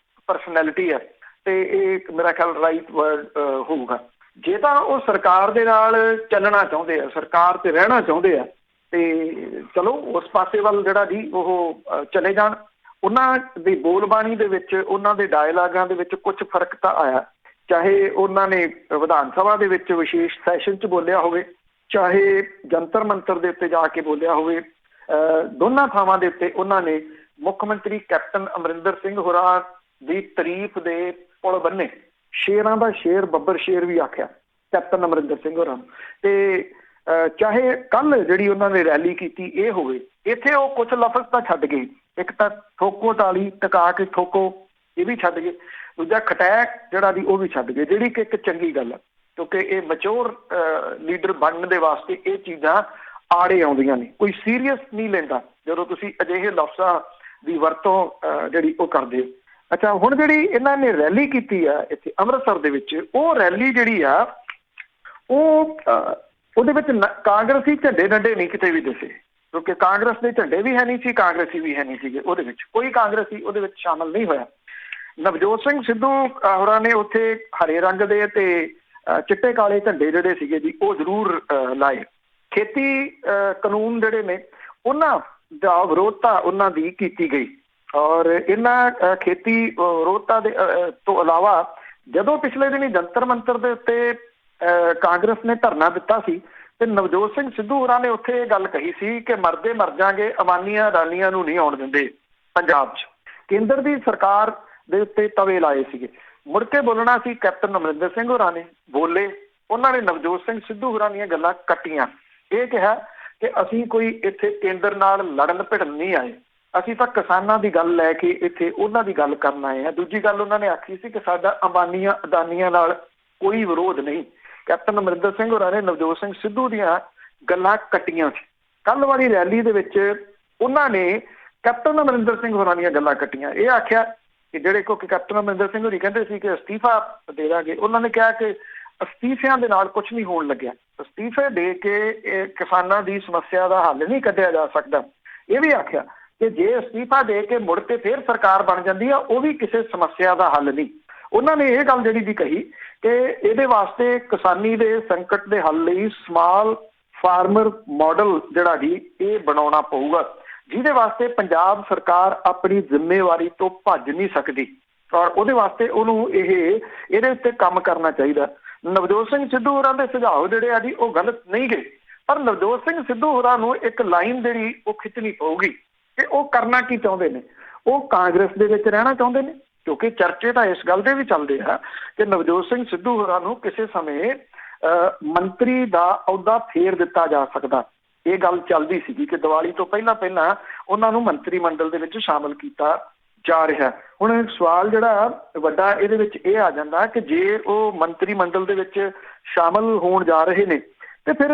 ਪਰਸਨੈਲਿਟੀ ਹੈ ਤੇ ਇਹ ਮੇਰਾ ਖਿਆਲ ਰਾਈਟ ਵਰਡ ਹੋਊਗਾ। ਜੇ ਤਾਂ ਉਹ ਸਰਕਾਰ ਦੇ ਨਾਲ ਚੱਲਣਾ ਚਾਹੁੰਦੇ ਆ, ਸਰਕਾਰ ਤੇ ਰਹਿਣਾ ਚਾਹੁੰਦੇ ਆ, ਤੇ ਚਲੋ ਉਸ ਪਾਸੇ ਵੱਲ ਜਿਹੜਾ ਜੀ ਉਹ ਚਲੇ ਜਾਣ। ਉਹਨਾਂ ਦੀ ਬੋਲਬਾਣੀ ਦੇ ਵਿੱਚ, ਉਹਨਾਂ ਦੇ ਡਾਇਲਾਗਾਂ ਦੇ ਵਿੱਚ ਕੁਝ ਫਰਕ ਤਾਂ ਆਇਆ, ਚਾਹੇ ਉਹਨਾਂ ਨੇ ਵਿਧਾਨ ਸਭਾ ਦੇ ਵਿੱਚ ਵਿਸ਼ੇਸ਼ ਸੈਸ਼ਨ 'ਚ ਬੋਲਿਆ ਹੋਵੇ, ਚਾਹੇ ਜੰਤਰ ਮੰਤਰ ਦੇ ਉੱਤੇ ਜਾ ਕੇ ਬੋਲਿਆ ਹੋਵੇ। ਦੋਨਾਂ ਥਾਵਾਂ ਦੇ ਉੱਤੇ ਉਹਨਾਂ ਨੇ ਮੁੱਖ ਮੰਤਰੀ ਕੈਪਟਨ ਅਮਰਿੰਦਰ ਸਿੰਘ ਹੋਰਾਂ ਦੀ ਤਾਰੀਫ ਦੇ ਪੁਲ ਬੰਨੇ। ਸ਼ੇਰਾਂ ਦਾ ਸ਼ੇਰ ਬੱਬਰ ਸ਼ੇਰ ਵੀ ਆਖਿਆ ਕੈਪਟਨ ਅਮਰਿੰਦਰ ਸਿੰਘ ਹੋਰਾਂ ਨੂੰ। ਤੇ ਚਾਹੇ ਕੱਲ ਜਿਹੜੀ ਉਹਨਾਂ ਨੇ ਰੈਲੀ ਕੀਤੀ ਇਹ ਹੋਵੇ, ਇੱਥੇ ਉਹ ਕੁਝ ਲਫ਼ਜ਼ ਤਾਂ ਛੱਡ ਗਏ। ਇੱਕ ਤਾਂ ਠੋਕੋ ਤਾਲੀ ਟਕਾ ਕੇ ਠੋਕੋ, ਇਹ ਵੀ ਛੱਡ ਗਏ। ਦੂਜਾ ਖਟੈਕ ਜਿਹੜਾ ਦੀ ਉਹ ਵੀ ਛੱਡ ਗਏ, ਜਿਹੜੀ ਕਿ ਇੱਕ ਚੰਗੀ ਗੱਲ ਹੈ, ਕਿਉਂਕਿ ਇਹ ਮੈਚੋਰ ਲੀਡਰ ਬਣਨ ਦੇ ਵਾਸਤੇ ਇਹ ਚੀਜ਼ਾਂ ਆੜੇ ਆਉਂਦੀਆਂ ਨੇ। ਕੋਈ ਸੀਰੀਅਸ ਨਹੀਂ ਲੈਂਦਾ ਜਦੋਂ ਤੁਸੀਂ ਅਜਿਹੇ ਲਫ਼ਜ਼ਾਂ ਦੀ ਵਰਤੋਂ ਜਿਹੜੀ ਉਹ ਕਰਦੇ ਹੋ। ਅੱਛਾ, ਹੁਣ ਜਿਹੜੀ ਇਹਨਾਂ ਨੇ ਰੈਲੀ ਕੀਤੀ ਆ ਇੱਥੇ ਅੰਮ੍ਰਿਤਸਰ ਦੇ ਵਿੱਚ, ਉਹ ਰੈਲੀ ਜਿਹੜੀ ਆ ਉਹਦੇ ਵਿੱਚ ਕਾਂਗਰਸੀ ਝੰਡੇ ਡੰਡੇ ਨਹੀਂ ਕਿਤੇ ਵੀ ਦਿਸੇ, ਕਿਉਂਕਿ ਕਾਂਗਰਸ ਦੇ ਝੰਡੇ ਵੀ ਹੈ ਨਹੀਂ ਸੀ, ਕਾਂਗਰਸੀ ਵੀ ਹੈ ਨਹੀਂ ਸੀਗੇ। ਉਹਦੇ ਵਿੱਚ ਕੋਈ ਕਾਂਗਰਸੀ ਉਹਦੇ ਵਿੱਚ ਸ਼ਾਮਲ ਨਹੀਂ ਹੋਇਆ। ਨਵਜੋਤ ਸਿੰਘ ਸਿੱਧੂ ਹੋਰਾਂ ਨੇ ਉੱਥੇ ਹਰੇ ਰੰਗ ਦੇ ਤੇ ਚਿੱਟੇ ਕਾਲੇ ਝੰਡੇ ਜਿਹੜੇ ਸੀਗੇ ਜੀ ਉਹ ਜ਼ਰੂਰ ਲਾਏ। ਖੇਤੀ ਕਾਨੂੰਨ ਜਿਹੜੇ ਨੇ ਉਹਨਾਂ ਦਾ ਵਿਰੋਧਤਾ ਉਹਨਾਂ ਦੀ ਕੀਤੀ ਗਈ। ਔਰ ਇਹਨਾਂ ਖੇਤੀ ਵਿਰੋਧਤਾ ਦੇ ਤੋਂ ਇਲਾਵਾ ਜਦੋਂ ਪਿਛਲੇ ਦਿਨੀ ਜੰਤਰ ਮੰਤਰ ਦੇ ਉੱਤੇ ਕਾਂਗਰਸ ਨੇ ਧਰਨਾ ਦਿੱਤਾ ਸੀ ਤੇ ਨਵਜੋਤ ਸਿੰਘ ਸਿੱਧੂ ਹੋਰਾਂ ਨੇ ਉੱਥੇ ਇਹ ਗੱਲ ਕਹੀ ਸੀ ਕਿ ਮਰਦੇ ਮਰ ਜਾਗੇ, ਅਮਾਨੀਆਂ ਅਡਾਨੀਆਂ ਨੂੰ ਨਹੀਂ ਆਉਣ ਦਿੰਦੇ ਪੰਜਾਬ 'ਚ। ਕੇਂਦਰ ਦੀ ਸਰਕਾਰ ਦੇ ਉੱਤੇ ਤਵੇ ਲਾਏ ਸੀਗੇ। ਮੁੜ ਕੇ ਬੋਲਣਾ ਸੀ ਕੈਪਟਨ ਅਮਰਿੰਦਰ ਸਿੰਘ ਹੋਰਾਂ ਨੇ, ਬੋਲੇ। ਉਹਨਾਂ ਨੇ ਨਵਜੋਤ ਸਿੰਘ ਸਿੱਧੂ ਹੋਰਾਂ ਦੀਆਂ ਗੱਲਾਂ ਕੱਟੀਆਂ। ਇਹ ਕਿਹਾ ਕਿ ਅਸੀਂ ਕੋਈ ਇੱਥੇ ਕੇਂਦਰ ਨਾਲ ਲੜਨ ਭਿੜਨ ਨਹੀਂ ਆਏ, ਅਸੀਂ ਤਾਂ ਕਿਸਾਨਾਂ ਦੀ ਗੱਲ ਲੈ ਕੇ ਇੱਥੇ ਉਹਨਾਂ ਦੀ ਗੱਲ ਕਰਨ ਆਏ ਹਾਂ। ਦੂਜੀ ਗੱਲ ਉਹਨਾਂ ਨੇ ਆਖੀ ਸੀ ਕਿ ਸਾਡਾ ਅੰਬਾਨੀਆਂ ਅਦਾਨੀਆਂ ਨਾਲ ਕੋਈ ਵਿਰੋਧ ਨਹੀਂ। ਕੈਪਟਨ ਅਮਰਿੰਦਰ ਸਿੰਘ ਹੋਰਾਂ ਨੇ ਨਵਜੋਤ ਸਿੰਘ ਸਿੱਧੂ ਦੀਆਂ ਗੱਲਾਂ ਕੱਟੀਆਂ ਸੀ। ਕੱਲ੍ਹ ਵਾਲੀ ਰੈਲੀ ਦੇ ਵਿੱਚ ਉਹਨਾਂ ਨੇ ਕੈਪਟਨ ਅਮਰਿੰਦਰ ਸਿੰਘ ਹੋਰਾਂ ਦੀਆਂ ਗੱਲਾਂ ਕੱਟੀਆਂ। ਇਹ ਆਖਿਆ ਕਿ ਜਿਹੜੇ ਕਿਉਂਕਿ ਕੈਪਟਨ ਅਮਰਿੰਦਰ ਸਿੰਘ ਹੋਰੀ ਕਹਿੰਦੇ ਸੀ ਕਿ ਅਸਤੀਫਾ ਦੇ ਦਾਂਗੇ, ਉਹਨਾਂ ਨੇ ਕਿਹਾ ਕਿ ਅਸਤੀਫਿਆਂ ਦੇ ਨਾਲ ਕੁਝ ਨਹੀਂ ਹੋਣ ਲੱਗਿਆ। ਅਸਤੀਫੇ ਦੇ ਕੇ ਕਿਸਾਨਾਂ ਦੀ ਸਮੱਸਿਆ ਦਾ ਹੱਲ ਨਹੀਂ ਕੱਢਿਆ ਜਾ ਸਕਦਾ। ਇਹ ਵੀ ਆਖਿਆ ਕਿ ਜੇ ਅਸਤੀਫਾ ਦੇ ਕੇ ਮੁੜ ਕੇ ਫਿਰ ਸਰਕਾਰ ਬਣ ਜਾਂਦੀ ਆ, ਉਹ ਵੀ ਕਿਸੇ ਸਮੱਸਿਆ ਦਾ ਹੱਲ ਨਹੀਂ। ਉਹਨਾਂ ਨੇ ਇਹ ਗੱਲ ਜਿਹੜੀ ਦੀ ਕਹੀ ਕਿ ਇਹਦੇ ਵਾਸਤੇ ਕਿਸਾਨੀ ਦੇ ਸੰਕਟ ਦੇ ਹੱਲ ਲਈ ਸਮਾਲ ਫਾਰਮਰ ਮਾਡਲ ਜਿਹੜਾ ਜੀ ਇਹ ਬਣਾਉਣਾ ਪਊਗਾ, ਜਿਹਦੇ ਵਾਸਤੇ ਪੰਜਾਬ ਸਰਕਾਰ ਆਪਣੀ ਜ਼ਿੰਮੇਵਾਰੀ ਤੋਂ ਭੱਜ ਨਹੀਂ ਸਕਦੀ। ਔਰ ਉਹਦੇ ਵਾਸਤੇ ਉਹਨੂੰ ਇਹਦੇ ਉੱਤੇ ਕੰਮ ਕਰਨਾ ਚਾਹੀਦਾ। ਨਵਜੋਤ ਸਿੰਘ ਸਿੱਧੂ ਹੋਰਾਂ ਦੇ ਸੁਝਾਅ ਜਿਹੜੇ ਆ ਜੀ ਉਹ ਗਲਤ ਨਹੀਂ ਗਏ, ਪਰ ਨਵਜੋਤ ਸਿੰਘ ਸਿੱਧੂ ਹੋਰਾਂ ਨੂੰ ਇੱਕ ਲਾਈਨ ਜਿਹੜੀ ਉਹ ਖਿੱਚਣੀ ਪਊਗੀ ਕਿ ਉਹ ਕਰਨਾ ਕੀ ਚਾਹੁੰਦੇ ਨੇ। ਉਹ ਕਾਂਗਰਸ ਦੇ ਵਿੱਚ ਰਹਿਣਾ ਚਾਹੁੰਦੇ ਨੇ, ਕਿਉਂਕਿ ਚਰਚੇ ਤਾਂ ਇਸ ਗੱਲ ਦੇ ਵੀ ਚੱਲਦੇ ਆ ਕਿ ਨਵਜੋਤ ਸਿੰਘ ਸਿੱਧੂ ਹੋਰਾਂ ਨੂੰ ਕਿਸੇ ਸਮੇਂ ਮੰਤਰੀ ਦਾ ਅਹੁਦਾ ਫੇਰ ਦਿੱਤਾ ਜਾ ਸਕਦਾ। ਇਹ ਗੱਲ ਚੱਲਦੀ ਸੀਗੀ ਕਿ ਦੀਵਾਲੀ ਤੋਂ ਪਹਿਲਾਂ ਉਹਨਾਂ ਨੂੰ ਮੰਤਰੀ ਮੰਡਲ ਦੇ ਵਿੱਚ ਸ਼ਾਮਲ ਕੀਤਾ ਜਾ ਰਿਹਾ। ਹੁਣ ਸਵਾਲ ਜਿਹੜਾ ਵੱਡਾ ਇਹਦੇ ਵਿੱਚ ਇਹ ਆ ਜਾਂਦਾ ਕਿ ਜੇ ਉਹ ਮੰਤਰੀ ਮੰਡਲ ਦੇ ਵਿੱਚ ਸ਼ਾਮਲ ਹੋਣ ਜਾ ਰਹੇ ਨੇ ਤੇ ਫਿਰ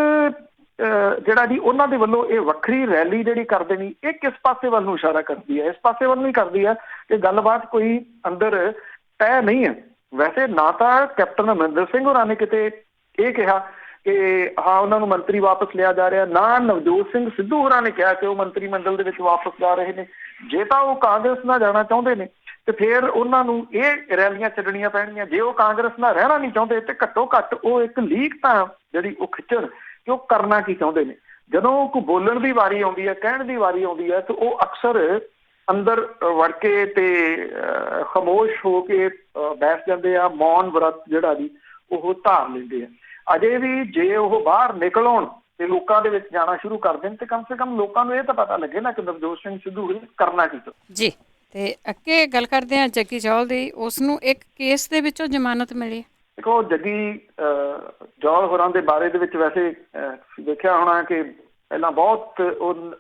ਜਿਹੜਾ ਜੀ ਉਹਨਾਂ ਦੇ ਵੱਲੋਂ ਇਹ ਵੱਖਰੀ ਰੈਲੀ ਜਿਹੜੀ ਕਰਦੇ ਨੇ, ਇਹ ਕਿਸ ਪਾਸੇ ਵੱਲ ਨੂੰ ਇਸ਼ਾਰਾ ਕਰਦੀ ਹੈ? ਇਸ ਪਾਸੇ ਵੱਲ ਨਹੀਂ ਕਰਦੀ ਹੈ ਕਿ ਗੱਲਬਾਤ ਕੋਈ ਅੰਦਰ ਤੈਅ ਨਹੀਂ ਹੈ। ਵੈਸੇ ਨਾ ਤਾਂ ਕੈਪਟਨ ਅਮਰਿੰਦਰ ਸਿੰਘ ਹੋਰਾਂ ਨੇ ਕਿਤੇ ਇਹ ਕਿਹਾ ਕਿ ਹਾਂ ਉਹਨਾਂ ਨੂੰ ਮੰਤਰੀ ਵਾਪਸ ਲਿਆ ਜਾ ਰਿਹਾ, ਨਾ ਨਵਜੋਤ ਸਿੰਘ ਸਿੱਧੂ ਹੋਰਾਂ ਨੇ ਕਿਹਾ ਕਿ ਉਹ ਮੰਤਰੀ ਮੰਡਲ ਦੇ ਵਿੱਚ ਵਾਪਸ ਜਾ ਰਹੇ ਨੇ। ਜੇ ਤਾਂ ਉਹ ਕਾਂਗਰਸ ਨਾਲ ਜਾਣਾ ਚਾਹੁੰਦੇ ਨੇ ਤੇ ਫਿਰ ਉਹਨਾਂ ਨੂੰ ਇਹ ਰੈਲੀਆਂ ਛੱਡਣੀਆਂ ਪੈਣਗੀਆਂ। ਜੇ ਉਹ ਕਾਂਗਰਸ ਨਾਲ ਰਹਿਣਾ ਨਹੀਂ ਚਾਹੁੰਦੇ ਤੇ ਘੱਟੋ ਘੱਟ ਉਹ ਇੱਕ ਲੀਕ ਤਾਂ ਜਿਹੜੀ ਉਹ ਖਿੱਚਣ ਕਿ ਉਹ ਕਰਨਾ ਕੀ ਚਾਹੁੰਦੇ ਨੇ। ਜਦੋਂ ਕੋਈ ਬੋਲਣ ਦੀ ਵਾਰੀ ਆਉਂਦੀ ਹੈ, ਕਹਿਣ ਦੀ ਵਾਰੀ ਆਉਂਦੀ ਹੈ, ਤੇ ਉਹ ਅਕਸਰ ਅੰਦਰ ਵੜ ਕੇ ਤੇ ਖਾਮੋਸ਼ ਹੋ ਕੇ ਬੈਠ ਜਾਂਦੇ ਆ। ਮੌਨ ਵਰਤ ਜਿਹੜਾ ਜੀ ਉਹ ਧਾਰ ਲੈਂਦੇ ਆ। ਅਜੇ ਵੀ ਜੇ ਉਹ ਬਾਹਰ ਨਿਕਲ ਆਉਣ ਤੇ ਲੋਕਾਂ ਦੇ ਵਿੱਚ ਜਾਣਾ ਸ਼ੁਰੂ ਕਰ ਦੇਣ ਤੇ ਕਮ ਸੇ ਕਮ ਲੋਕਾਂ ਨੂੰ ਇਹ ਤਾਂ ਪਤਾ ਲੱਗੇ ਨਾ ਕਿ ਨਵਜੋਤ ਸਿੰਘ ਸਿੱਧੂ ਕਰਨਾ ਕੀ ਚਾਹੁੰਦੇ ਜੀ। ਤੇ ਅੱਗੇ ਗੱਲ ਕਰਦੇ ਹਾਂ ਜੱਗੀ ਜੌਲ ਦੀ। ਉਸ ਨੂੰ ਇੱਕ ਕੇਸ ਦੇ ਵਿੱਚੋਂ ਜ਼ਮਾਨਤ ਮਿਲੀ। ਦੇਖੋ, ਜੱਗੀ ਜੌਲ ਹੋਰਾਂ ਦੇ ਬਾਰੇ ਦੇ ਵਿੱਚ ਵੈਸੇ ਦੇਖਿਆ ਹੋਣਾ ਕਿ ਪਹਿਲਾਂ ਬਹੁਤ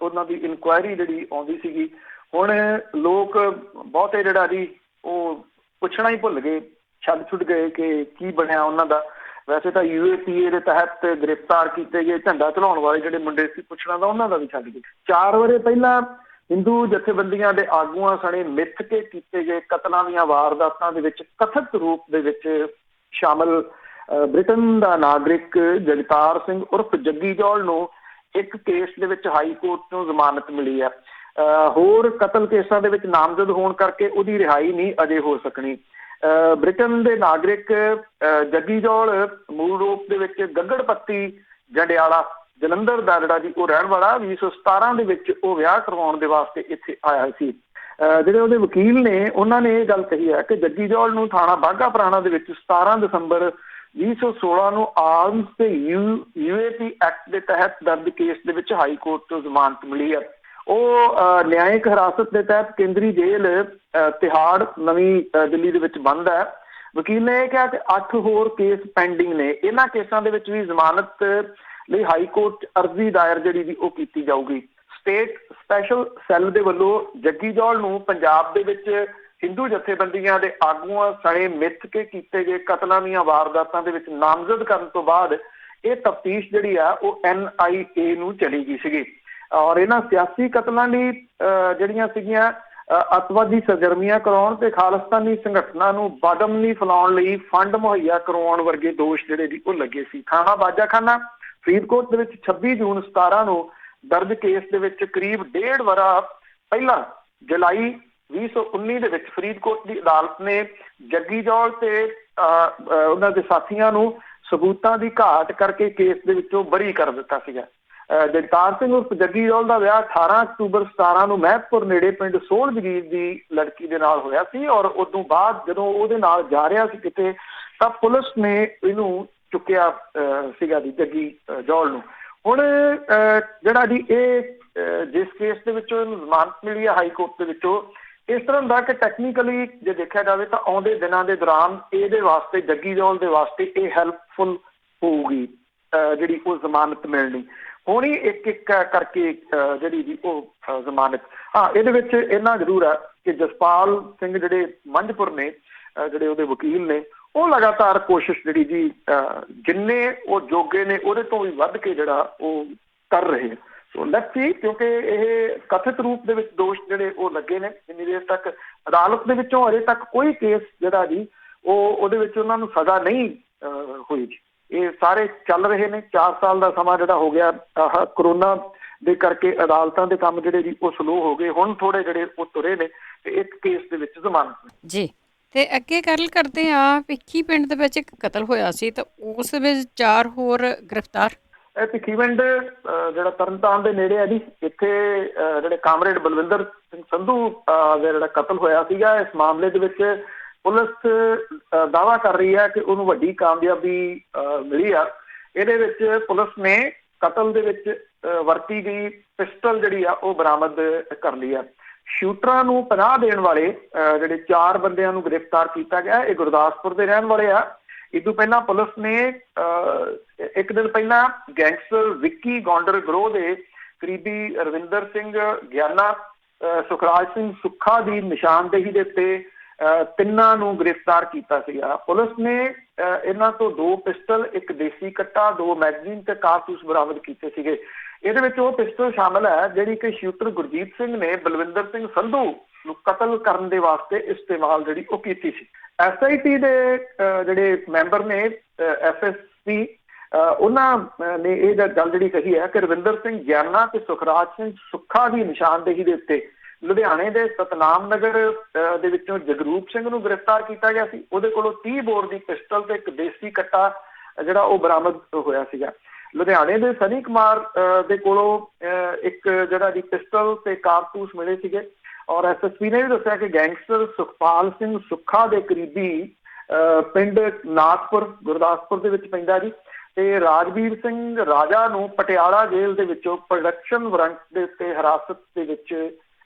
ਉਹਨਾਂ ਦੀ ਇਨਕੁਆਇਰੀ ਜਿਹੜੀ ਆਉਂਦੀ ਸੀਗੀ। ਹੁਣ ਲੋਕ ਬਹੁਤੇ ਜਿਹੜਾ ਜੀ ਉਹ ਪੁੱਛਣਾ ਹੀ ਭੁੱਲ ਗਏ, ਛੱਡ ਛੁੱਟ ਗਏ ਕਿ ਕੀ ਬਣਿਆ ਉਹਨਾਂ ਦਾ। ਵੈਸੇ ਤਾਂ UAPA ਦੇ ਤਹਿਤ ਗ੍ਰਿਫਤਾਰ ਕੀਤੇ ਗਏ ਝੰਡਾ ਚਲਾਉਣ ਵਾਲੇ ਜਿਹੜੇ ਮੁੰਡੇ ਸੀ, ਪੁੱਛਣਾ ਤਾਂ ਉਹਨਾਂ ਦਾ ਵੀ ਛੱਡ ਗਏ। 4 ਵਰ੍ਹੇ ਪਹਿਲਾਂ ਹਿੰਦੂ ਜਥੇਬੰਦੀਆਂ ਦੇ ਆਗੂਆਂ ਸਣੇ ਮਿੱਥ ਕੇ ਕੀਤੇ ਗਏ ਕਤਲਾਂ ਦੀਆਂ ਵਾਰਦਾਤਾਂ ਦੇ ਵਿੱਚ ਕਥਿਤ ਰੂਪ ਦੇ ਵਿੱਚ ਸ਼ਾਮਲ ਬ੍ਰਿਟਨ ਦਾ ਨਾਗਰਿਕ ਜਗਤਾਰ ਸਿੰਘ ਉਰਫ ਜੱਗੀ ਜੌਲ ਨੂੰ ਇੱਕ ਕੇਸ ਦੇ ਵਿੱਚ ਹਾਈ ਕੋਰਟ ਤੋਂ ਜ਼ਮਾਨਤ ਮਿਲੀ ਹੈ। ਹੋਰ ਕਤਲ ਕੇਸਾਂ ਦੇ ਵਿੱਚ ਨਾਮਜ਼ਦ ਹੋਣ ਕਰਕੇ ਉਹਦੀ ਰਿਹਾਈ ਨਹੀਂ ਅਜੇ ਹੋ ਸਕਣੀ। ਬ੍ਰਿਟਨ ਦੇ ਨਾਗਰਿਕ ਜੱਗੀ ਜੌਲ ਮੂਲ ਰੂਪ ਦੇ ਵਿੱਚ ਗੱਗੜ ਪੱਤੀ ਜੰਡਿਆਲਾ ਜਲੰਧਰ ਦਾ ਜਿਹੜਾ ਜੀ ਉਹ ਰਹਿਣ ਵਾਲਾ। 1917 ਦੇ ਵਿੱਚ ਉਹ ਵਿਆਹ ਕਰਵਾਉਣ ਦੇ ਵਾਸਤੇ ਇੱਥੇ ਆਇਆ ਸੀ। ਜਿਹੜੇ ਉਹਦੇ ਵਕੀਲ ਨੇ ਉਹਨਾਂ ਨੇ ਇਹ ਗੱਲ ਕਹੀ ਹੈ ਕਿ ਜੱਗੀ ਜੌਲ ਨੂੰ ਥਾਣਾ ਬਾਘਾ ਪੁਰਾਣਾ ਦੇ ਵਿੱਚ 17 ਦਸੰਬਰ 2016 ਨੂੰ ਆਰਮਸ ਤੇ UAP ਐਕਟ ਦੇ ਤਹਿਤ ਦਰਜ ਕੇਸ ਦੇ ਵਿੱਚ ਹਾਈ ਕੋਰਟ ਤੋਂ ਜ਼ਮਾਨਤ ਮਿਲੀ ਹੈ। ਉਹ ਨਿਆਇਕ ਹਿਰਾਸਤ ਦੇ ਤਹਿਤ ਕੇਂਦਰੀ ਜੇਲ੍ਹ ਤਿਹਾੜ ਨਵੀਂ ਦਿੱਲੀ ਦੇ ਵਿੱਚ ਬੰਦ ਹੈ। ਵਕੀਲ ਨੇ ਇਹ ਕਿਹਾ ਕਿ 8 ਹੋਰ ਕੇਸ ਪੈਂਡਿੰਗ ਨੇ। ਇਹਨਾਂ ਕੇਸਾਂ ਦੇ ਵਿੱਚ ਵੀ ਜ਼ਮਾਨਤ ਲਈ ਹਾਈ ਕੋਰਟ ਅਰਜ਼ੀ ਦਾਇਰ ਜਿਹੜੀ ਵੀ ਉਹ ਕੀਤੀ ਜਾਊਗੀ। ਸਟੇਟ ਸਪੈਸ਼ਲ ਸੈੱਲ ਦੇ ਵੱਲੋਂ ਜੱਗੀ ਜੌਲ ਨੂੰ ਪੰਜਾਬ ਦੇ ਵਿੱਚ ਹਿੰਦੂ ਜਥੇਬੰਦੀਆਂ ਦੇ ਆਗੂਆਂ ਸਣੇ ਮਿੱਥ ਕੇ ਕੀਤੇ ਗਏ ਕਤਲਾਂ ਦੀਆਂ ਵਾਰਦਾਤਾਂ ਦੇ ਵਿੱਚ ਨਾਮਜ਼ਦ ਕਰਨ ਤੋਂ ਬਾਅਦ ਇਹ ਤਫਤੀਸ਼ ਜਿਹੜੀ ਆ ਉਹ NIA ਨੂੰ ਚਲੀ ਗਈ ਸੀਗੀ। ਔਰ ਇਹਨਾਂ ਸਿਆਸੀ ਕਤਲਾਂ ਲਈ ਜਿਹੜੀਆਂ ਸੀਗੀਆਂ ਅੱਤਵਾਦੀ ਸਰਗਰਮੀਆਂ ਕਰਾਉਣ ਤੇ ਖਾਲਿਸਤਾਨੀ ਸੰਗਠਨਾਂ ਨੂੰ ਬਦਅਮਨੀ ਫੈਲਾਉਣ ਲਈ ਫੰਡ ਮੁਹੱਈਆ ਕਰਵਾਉਣ ਵਰਗੇ ਦੋਸ਼ ਜਿਹੜੇ ਜੀ ਉਹ ਲੱਗੇ ਸੀ। ਥਾਣਾ ਬਾਜਾਖਾਨਾ ਫਰੀਦਕੋਟ ਦੇ ਵਿੱਚ 26 ਜੂਨ 17 ਨੂੰ ਦਰਜ ਕੇਸ ਦੇ ਵਿੱਚ ਕਰੀਬ 1.5 ਵਰ੍ਹਾ ਪਹਿਲਾਂ ਜੁਲਾਈ 2019 ਦੇ ਵਿੱਚ ਫਰੀਦਕੋਟ ਦੀ ਅਦਾਲਤ ਨੇ ਜੱਗੀ ਜੌਲ ਤੇ ਉਹਨਾਂ ਦੇ ਸਾਥੀਆਂ ਨੂੰ ਸਬੂਤਾਂ ਦੀ ਘਾਟ ਕਰਕੇ ਕੇਸ ਦੇ ਵਿੱਚੋਂ ਬਰੀ ਕਰ ਦਿੱਤਾ ਸੀਗਾ। ਜਗਤਾਰ ਸਿੰਘ ਉਰਫ ਜੱਗੀ ਜੌਲ ਦਾ ਵਿਆਹ 18 ਅਕਤੂਬਰ 17 ਨੂੰ ਮਹਿਤਪੁਰ ਨੇੜੇ ਪਿੰਡ ਸੋਹਣ ਜਗੀਰ ਦੀ ਲੜਕੀ ਦੇ ਨਾਲ ਹੋਇਆ ਸੀ। ਔਰ ਉਦੋਂ ਬਾਅਦ ਜਦੋਂ ਉਹਦੇ ਨਾਲ ਜਾ ਰਿਹਾ ਸੀ ਕਿਤੇ ਤਾਂ ਪੁਲਿਸ ਨੇ ਇਹਨੂੰ ਚੁੱਕਿਆ ਸੀਗਾ ਜੀ ਜੱਗੀ ਜੌਲ ਨੂੰ। ਹੁਣ ਜਿਹੜਾ ਜੀ ਇਹ ਜਿਸ ਕੇਸ ਦੇ ਵਿੱਚੋਂ ਇਹਨੂੰ ਜ਼ਮਾਨਤ ਮਿਲੀ ਹੈ ਹਾਈ ਕੋਰਟ ਦੇ ਵਿੱਚੋਂ, ਇਸ ਤਰ੍ਹਾਂ ਦਾ ਕਿ ਟੈਕਨੀਕਲੀ ਜੇ ਦੇਖਿਆ ਜਾਵੇ ਤਾਂ ਆਉਂਦੇ ਦਿਨਾਂ ਦੇ ਦੌਰਾਨ ਇਹਦੇ ਵਾਸਤੇ ਜੱਗੀ ਜੌਲ ਦੇ ਵਾਸਤੇ ਇਹ ਹੈਲਪਫੁਲ ਹੋਊਗੀ ਜਿਹੜੀ ਉਹ ਜ਼ਮਾਨਤ ਮਿਲਣੀ। ਹੁਣ ਹੀ ਇੱਕ ਇੱਕ ਕਰਕੇ ਜਿਹੜੀ ਜੀ ਉਹ ਜ਼ਮਾਨਤ। ਹਾਂ, ਇਹਦੇ ਵਿੱਚ ਇੰਨਾ ਜ਼ਰੂਰ ਹੈ ਕਿ ਜਸਪਾਲ ਸਿੰਘ ਜਿਹੜੇ ਮੰਝਪੁਰ ਨੇ ਜਿਹੜੇ ਉਹਦੇ ਵਕੀਲ ਨੇ ਉਹ ਲਗਾਤਾਰ ਕੋਸ਼ਿਸ਼ ਜਿਹੜੀ ਜੀ ਜਿੰਨੇ ਉਹ ਜੋਗੇ ਨੇ ਉਹਦੇ ਤੋਂ ਵੀ ਵੱਧ ਕੇ ਜਿਹੜਾ ਉਹ ਕਰ ਰਹੇ। ਸੋ ਲੈਟਸ ਸੀ, ਕਿਉਂਕਿ ਇਹ ਕਥਿਤ ਰੂਪ ਦੇ ਵਿੱਚ ਦੋਸ਼ ਜਿਹੜੇ ਉਹ ਲੱਗੇ ਨੇ। ਜਿੰਨੀ ਦੇਰ ਤੱਕ ਅਦਾਲਤ ਦੇ ਵਿੱਚੋਂ ਅਜੇ ਤੱਕ ਕੋਈ ਕੇਸ ਜਿਹੜਾ ਜੀ ਉਹਦੇ ਵਿੱਚ ਉਹਨਾਂ ਨੂੰ ਸਜ਼ਾ ਨਹੀਂ ਹੋਈ ਜੀ। ਇਹ ਸਾਰੇ ਚੱਲ ਰਹੇ ਨੇ। 4 ਸਾਲ ਦਾ ਸਮਾਂ ਜਿਹੜਾ ਹੋ ਗਿਆ ਕਰੋਨਾ ਦੇ ਕਰਕੇ ਅਦਾਲਤਾਂ ਦੇ ਕੰਮ ਜਿਹੜੇ ਜੀ ਉਹ ਸਲੋ ਹੋ ਗਏ। ਹੁਣ ਥੋੜੇ ਜਿਹੜੇ ਉਹ ਤੁਰੇ ਨੇ ਤੇ ਇੱਕ ਕੇਸ ਦੇ ਵਿੱਚ ਜ਼ਮਾਨਤ ਜੀ। ਤੇ ਅੱਗੇ ਗੱਲ ਕਰਦੇ ਹਾਂ, ਭਿੱਖੀ ਪਿੰਡ ਦੇ ਵਿੱਚ ਇੱਕ ਕਤਲ ਹੋਇਆ ਸੀ ਤਾਂ ਉਸ ਵਿੱਚ 4 ਹੋਰ ਗ੍ਰਿਫਤਾਰ। ਇਹ ਭਿੱਖੀਵਿੰਡ ਜਿਹੜਾ ਤਰਨਤਾਰਨ ਦੇ ਨੇੜੇ ਹੈ ਜੀ। ਇੱਥੇ ਜਿਹੜੇ ਕਾਮਰੇਡ ਬਲਵਿੰਦਰ ਸਿੰਘ ਸੰਧੂ ਦਾ ਜਿਹੜਾ ਕਤਲ ਹੋਇਆ ਸੀਗਾ, ਇਸ ਮਾਮਲੇ ਦੇ ਵਿੱਚ ਪੁਲਿਸ ਦਾਅਵਾ ਕਰ ਰਹੀ ਹੈ ਕਿ ਉਹਨੂੰ ਵੱਡੀ ਕਾਮਯਾਬੀ ਮਿਲੀ ਆ। ਇਹਦੇ ਵਿੱਚ ਪੁਲਿਸ ਨੇ ਕਤਲ ਦੇ ਵਿੱਚ ਵਰਤੀ ਗਈ ਪਿਸਟਲ ਜਿਹੜੀ ਆ ਉਹ ਬਰਾਮਦ ਕਰ ਲਈ ਆ। ਸ਼ੂਟਰਾਂ ਨੂੰ ਪਨਾਹ ਦੇਣ ਵਾਲੇ ਜਿਹੜੇ 4 ਬੰਦਿਆਂ ਨੂੰ ਗ੍ਰਿਫਤਾਰ ਕੀਤਾ ਗਿਆ। ਇਹ ਗੁਰਦਾਸਪੁਰ ਦੇ ਰਹਿਣ ਵਾਲੇ ਆ। ਇਸ ਤੋਂ ਪਹਿਲਾਂ ਪੁਲਿਸ ਨੇ ਇੱਕ ਦਿਨ ਪਹਿਲਾਂ ਗੈਂਗਸਟਰ ਵਿੱਕੀ ਗੌਂਡਰ ਗਰੋਹ ਦੇ ਕਰੀਬੀ ਰਵਿੰਦਰ ਸਿੰਘ ਗਿਆਨਾ, ਸੁਖਰਾਜ ਸਿੰਘ ਸੁੱਖਾ ਦੀ ਨਿਸ਼ਾਨਦੇਹੀ ਦੇ ਉੱਤੇ 3 ਨੂੰ ਗ੍ਰਿਫਤਾਰ ਕੀਤਾ ਸੀਗਾ। ਪੁਲਿਸ ਨੇ ਇਹਨਾਂ ਤੋਂ 2 ਪਿਸਟਲ, 1 ਦੇਸੀ ਕੱਟਾ, 2 ਮੈਗਜ਼ੀਨ ਤੇ ਕਾਰਤੂਸ ਬਰਾਮਦ ਕੀਤੇ ਸੀਗੇ। ਇਹਦੇ ਵਿੱਚ ਉਹ ਪਿਸਟਲ ਸ਼ਾਮਲ ਹੈ ਜਿਹੜੀ ਕਿ ਸ਼ੂਟਰ ਗੁਰਜੀਤ ਸਿੰਘ ਨੇ ਬਲਵਿੰਦਰ ਸਿੰਘ ਸੰਧੂ ਨੂੰ ਕਤਲ ਕਰਨ ਦੇ ਵਾਸਤੇ ਇਸਤੇਮਾਲ ਜਿਹੜੀ ਉਹ ਕੀਤੀ ਸੀ। SIT ਦੇ ਜਿਹੜੇ ਮੈਂਬਰ ਨੇ FSP ਉਹਨਾਂ ਨੇ ਇਹ ਗੱਲ ਜਿਹੜੀ ਕਹੀ ਹੈ ਕਿ ਰਵਿੰਦਰ ਸਿੰਘ ਗਿਆਨਾ ਤੇ ਸੁਖਰਾਜ ਸਿੰਘ ਸੁੱਖਾ ਦੀ ਨਿਸ਼ਾਨਦੇਹੀ ਦੇ ਉੱਤੇ ਲੁਧਿਆਣੇ ਦੇ ਸਤਨਾਮ ਨਗਰ ਦੇ ਵਿੱਚੋਂ ਜਗਰੂਪ ਸਿੰਘ ਨੂੰ ਗ੍ਰਿਫਤਾਰ ਕੀਤਾ ਗਿਆ ਸੀ। ਉਹਦੇ ਕੋਲੋਂ 30 ਬੋਰ ਦੀ ਪਿਸਟਲ ਤੇ ਇੱਕ ਦੇਸੀ ਕੱਟਾ ਜਿਹੜਾ ਉਹ ਬਰਾਮਦ ਹੋਇਆ ਸੀਗਾ। ਲੁਧਿਆਣੇ ਦੇ ਸਨੀ ਕੁਮਾਰ ਦੇ ਕੋਲੋਂ ਇੱਕ ਜਿਹੜਾ ਦੀ ਪਿਸਟਲ ਤੇ ਕਾਰਤੂਸ ਮਿਲੇ ਸੀਗੇ। ਔਰ ਐਸਐਸਪੀ ਨੇ ਵੀ ਦੱਸਿਆ ਕਿ ਗੈਂਗਸਟਰ ਸੁਖਪਾਲ ਸਿੰਘ ਸੁੱਖਾ ਦੇ ਕਰੀਬੀ ਪਿੰਡ ਨਾਥਪੁਰ ਗੁਰਦਾਸਪੁਰ ਦੇ ਵਿੱਚ ਪੈਂਦਾ ਜੀ, ਤੇ ਰਾਜਵੀਰ ਸਿੰਘ ਰਾਜਾ ਨੂੰ ਪਟਿਆਲਾ ਜੇਲ੍ਹ ਦੇ ਵਿੱਚੋਂ ਪ੍ਰੋਡਕਸ਼ਨ ਵਾਰੰਟ ਦੇ ਉੱਤੇ ਹਿਰਾਸਤ ਦੇ ਵਿੱਚ